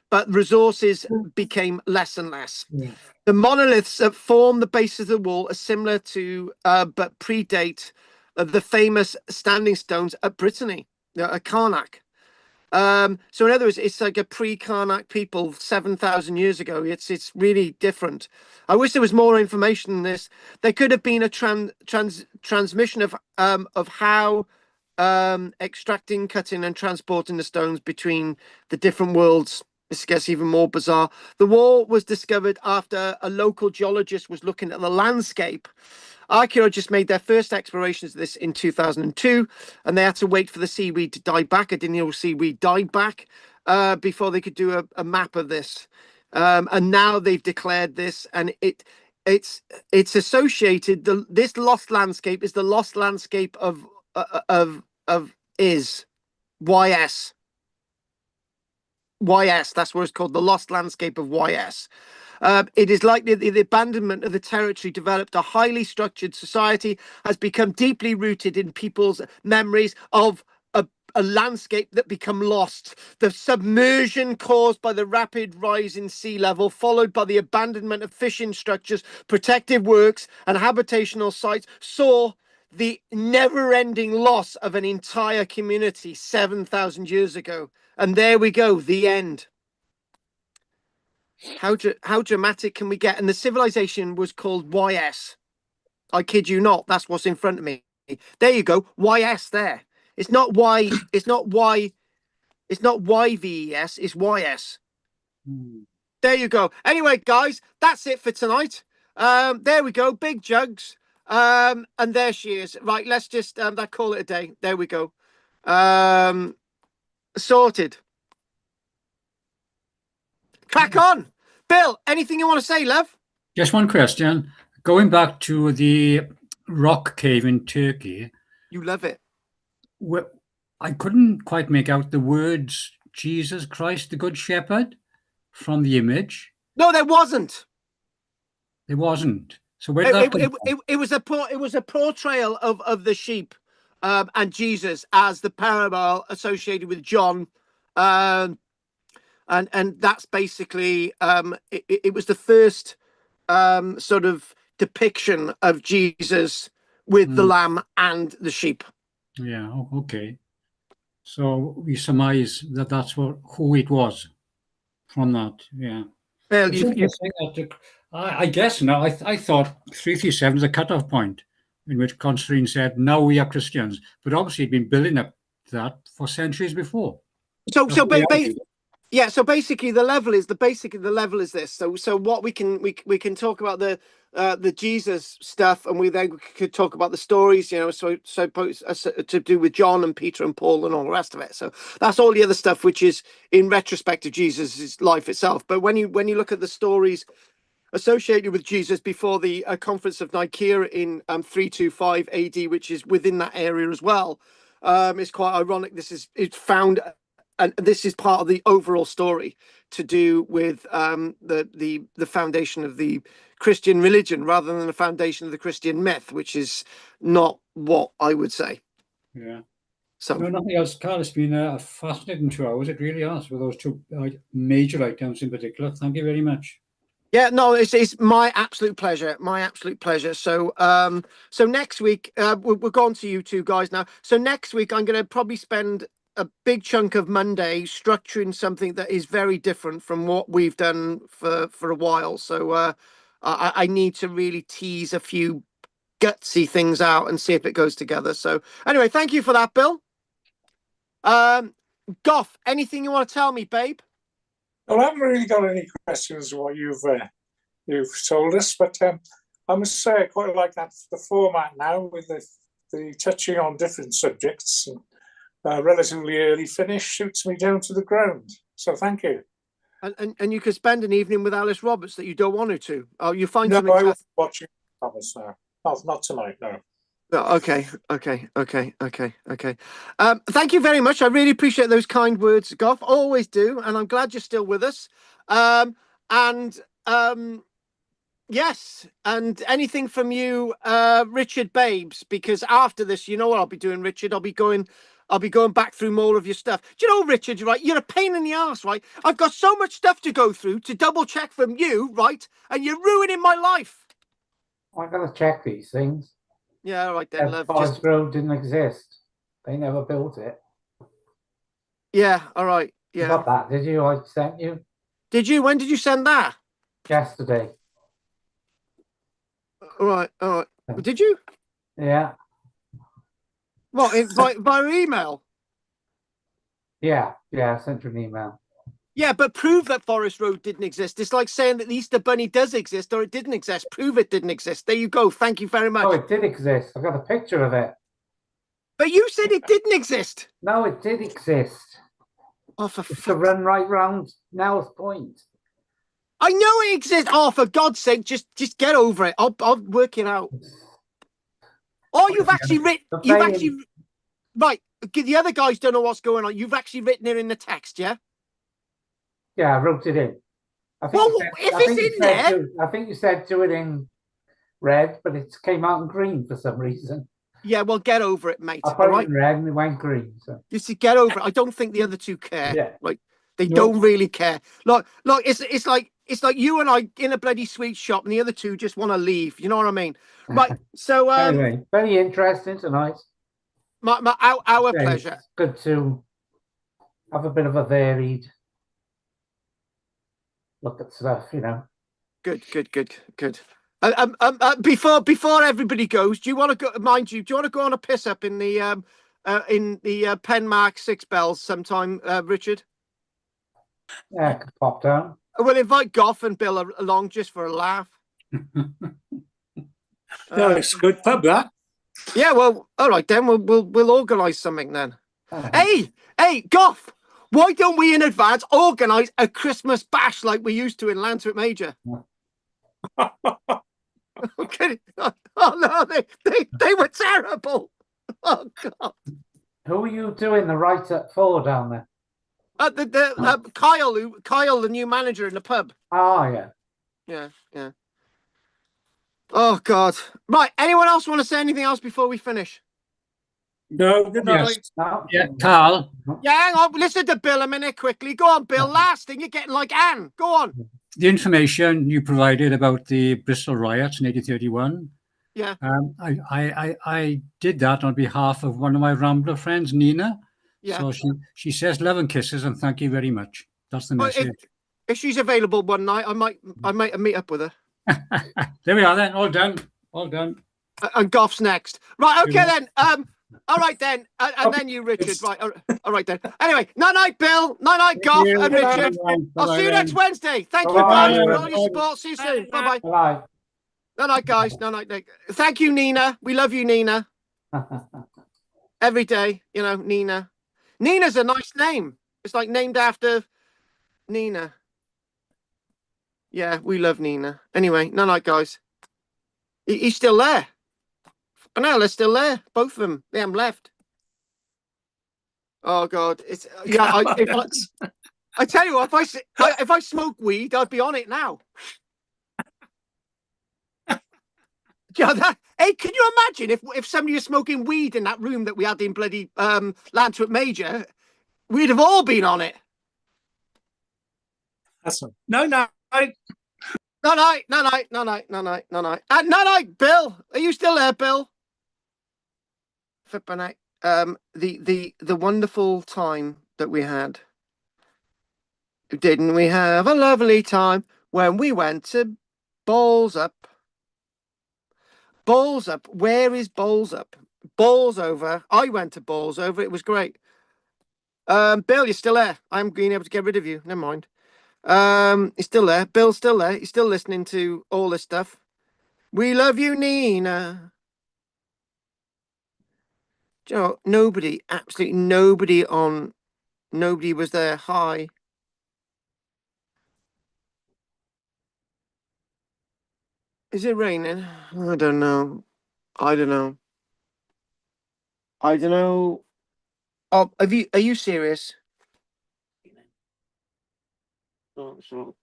but resources became less and less. Yeah. The monoliths that form the base of the wall are similar to, but predate the famous standing stones at Brittany, at Karnak. So in other words, it's like a pre-Karnak people 7,000 years ago. It's really different. I wish there was more information on this. There could have been a transmission of how extracting, cutting, and transporting the stones between the different worlds. This gets even more bizarre. The wall was discovered after a local geologist was looking at the landscape. Archaeologists made their first explorations of this in 2002, and they had to wait for the seaweed to die back. I didn't know seaweed died back before they could do a map of this. And now they've declared this, and it's associated. This lost landscape is the lost landscape of YS. YS, that's what it's called, the lost landscape of YS. It is likely that the abandonment of the territory developed a highly structured society, has become deeply rooted in people's memories of a landscape that become lost. The submersion caused by the rapid rise in sea level, followed by the abandonment of fishing structures, protective works, and habitational sites, saw the never-ending loss of an entire community 7,000 years ago. And there we go, the end. How dramatic can we get? And the civilization was called YS. I kid you not. That's what's in front of me. There you go. YS there. It's not Y. It's not Y. It's not YVES. It's YS. There you go. Anyway, guys, that's it for tonight. There we go. Big jugs. And there she is. Right. Let's just call it a day. There we go. Sorted. Crack on. Bill, anything you want to say, love? Just one question. Going back to the rock cave in Turkey. You love it. Well, I couldn't quite make out the words Jesus Christ, the Good Shepherd from the image. No, there wasn't. There wasn't. So where did that come from? It was a portrayal of the sheep, and Jesus as the parallel associated with John. And that's basically it was the first sort of depiction of Jesus with the lamb and the sheep. Yeah. Okay. So we surmise that that's who it was from that. Yeah. Well, It's interesting that I guess now I thought 337 is a cutoff point in which Constantine said, "Now we are Christians," but obviously he'd been building up that for centuries before. so That's what he argued. yeah, so basically the level is this. So what we can talk about the Jesus stuff, and we then could talk about the stories, you know, so to do with John and Peter and Paul and all the rest of it. So that's all the other stuff which is in retrospect of Jesus' life itself. But when you look at the stories associated with Jesus before the conference of Nicaea in 325 AD, which is within that area as well, it's quite ironic. It's found. And this is part of the overall story to do with the foundation of the Christian religion rather than the foundation of the Christian myth, which is not what I would say. Yeah. So no, nothing else, Carl. It's been a fascinating 2 hours. It really has, with those two major items in particular. Thank you very much. yeah, no, it's my absolute pleasure. My absolute pleasure. So so next week we're going to you two guys now. So next week I'm going to probably spend a big chunk of Monday structuring something that is very different from what we've done for a while. So I need to really tease a few gutsy things out and see if it goes together. So anyway, thank you for that, Bill. Goff, anything you want to tell me, babe? Well, I haven't really got any questions of what you've told us, but I must say I quite like the format now with the touching on different subjects. And, relatively early finish shoots me down to the ground. So thank you. And you could spend an evening with Alice Roberts that you don't want to. Oh, you find no, something. I was watching Thomas now. Not tonight, no. Oh, okay. Thank you very much. I really appreciate those kind words, Goff. Always do, and I'm glad you're still with us. Yes, and anything from you, Richard Babes, because after this, you know what I'll be doing, Richard. I'll be going back through more of your stuff. Do you know, Richard, right? You're a pain in the ass, right? I've got so much stuff to go through to double check from you, right? And you're ruining my life. I'm going to check these things. Yeah, all right then, love. Forest Road didn't exist. They never built it. Yeah, all right. You Yeah. got that, did you? I sent you. Did you? When did you send that? Yesterday. All right. Did you? Yeah. What, via email? Yeah, I sent you an email. Yeah, but prove that Forest Road didn't exist. It's like saying that the Easter Bunny does exist or it didn't exist. Prove it didn't exist. There you go. Thank you very much. Oh, it did exist. I got a picture of it. But you said it didn't exist. No, it did exist. Oh, for it's to run right round Nell's Point. I know it exists. Oh, for God's sake, just get over it. I'll work it out. Oh, you've actually written. Right. The other guys don't know what's going on. You've actually written it in the text, yeah? Yeah, I wrote it in. I think you said do it in red, but it came out in green for some reason. Yeah, well, get over it, mate. I put it in red and it went green. So. You see, get over it. I don't think the other two care. Yeah. Like they don't really care. Look, it's like you and I in a bloody sweet shop, and the other two just want to leave. You know what I mean? Right. So anyway, very interesting tonight. Our pleasure. It's good to have a bit of a varied look at stuff, you know. Good. Before everybody goes, do you want to go? Mind you, do you want to go on a piss up in the Penmark Six Bells sometime, Richard? Yeah, I could pop down. We'll invite Goff and Bill along just for a laugh. No, it's a good pub, that. Yeah, well, all right then. We'll organise something then. Hey, Goff. Why don't we in advance organise a Christmas bash like we used to in Lanswick Major? Okay. Oh no, they were terrible. Oh God. Who are you doing the write up for down there? Kyle, the new manager in the pub. Oh yeah. Oh God. Right. Anyone else want to say anything else before we finish? No, good Yes. night. No. Yeah, Carl. Yeah, hang on. Listen to Bill a minute quickly. Go on, Bill. Last thing, you're getting like Anne. Go on. The information you provided about the Bristol riots in 1831, Yeah. I did that on behalf of one of my Rambler friends, Nina. Yeah. So she says love and kisses and thank you very much. That's the Well, message. if she's available one night, I might meet up with her. There we are then. All done. All done. And Goff's next. Right, okay Yeah. then. All right then. And then you, Richard. Right. All right then. Anyway, night, Bill. Night, Goff you. and Richard. Bye-bye. I'll see you Bye-bye next then. Wednesday. Thank you Bye-bye. guys for all your Bye. support. See you soon. Bye-bye. Bye. Night, guys. Night. Thank you, Nina. We love you, Nina. Every day, you know, Nina. Nina's a nice name. It's like named after Nina. Yeah, we love Nina. Anyway, night, guys. He's still there. I know they're still there. Both of them. They haven't left. Oh God, it's yeah. I tell you what, if I smoke weed, I'd be on it now. Yeah, hey, can you imagine if somebody was smoking weed in that room that we had in bloody Langford Major? We'd have all been on it. That's one. No. Night. Night, Bill. Are you still there, Bill? Flippin' heck. The wonderful time that we had. Didn't we have a lovely time when we went to Balls Up? Balls Up. Where is Balls Up? Balls Over. I went to Balls Over. It was great. Bill, you're still there. I'm being able to get rid of you. Never mind. He's still there. Bill's still there. He's still listening to all this stuff. We love you, Nina. Do you know, nobody, absolutely nobody was there. Hi. Is it raining? I don't know. I don't know. Oh, are you serious? Oh, so.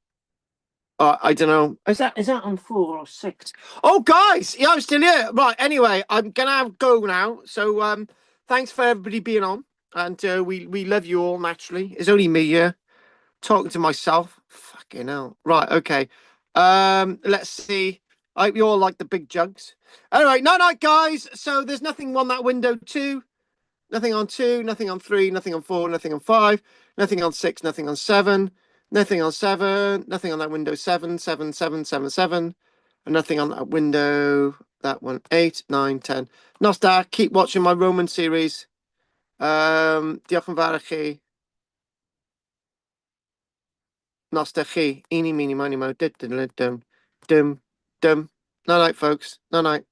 I don't know. Is that on 4 or 6? Oh, guys, yeah, I'm still here. Right. Anyway, I'm gonna go now. So, thanks for everybody being on, and we love you all. Naturally, it's only me here talking to myself. Fucking hell. Right. Okay. Let's see. I hope you all like the big jugs. Anyway, night, guys. So there's nothing on that window 2. Nothing on 2, nothing on 3, nothing on 4, nothing on 5, nothing on 6, nothing on 7, nothing on 7, nothing on that window 7, 7, 7, 7, 7, and nothing on that window, that one, 8, 9, 10. Nostar, keep watching my Roman series. Diolch yn fawr i chi. Nostar chi. Eeny, meeny, miny, mo. Dum. Night, folks. Night.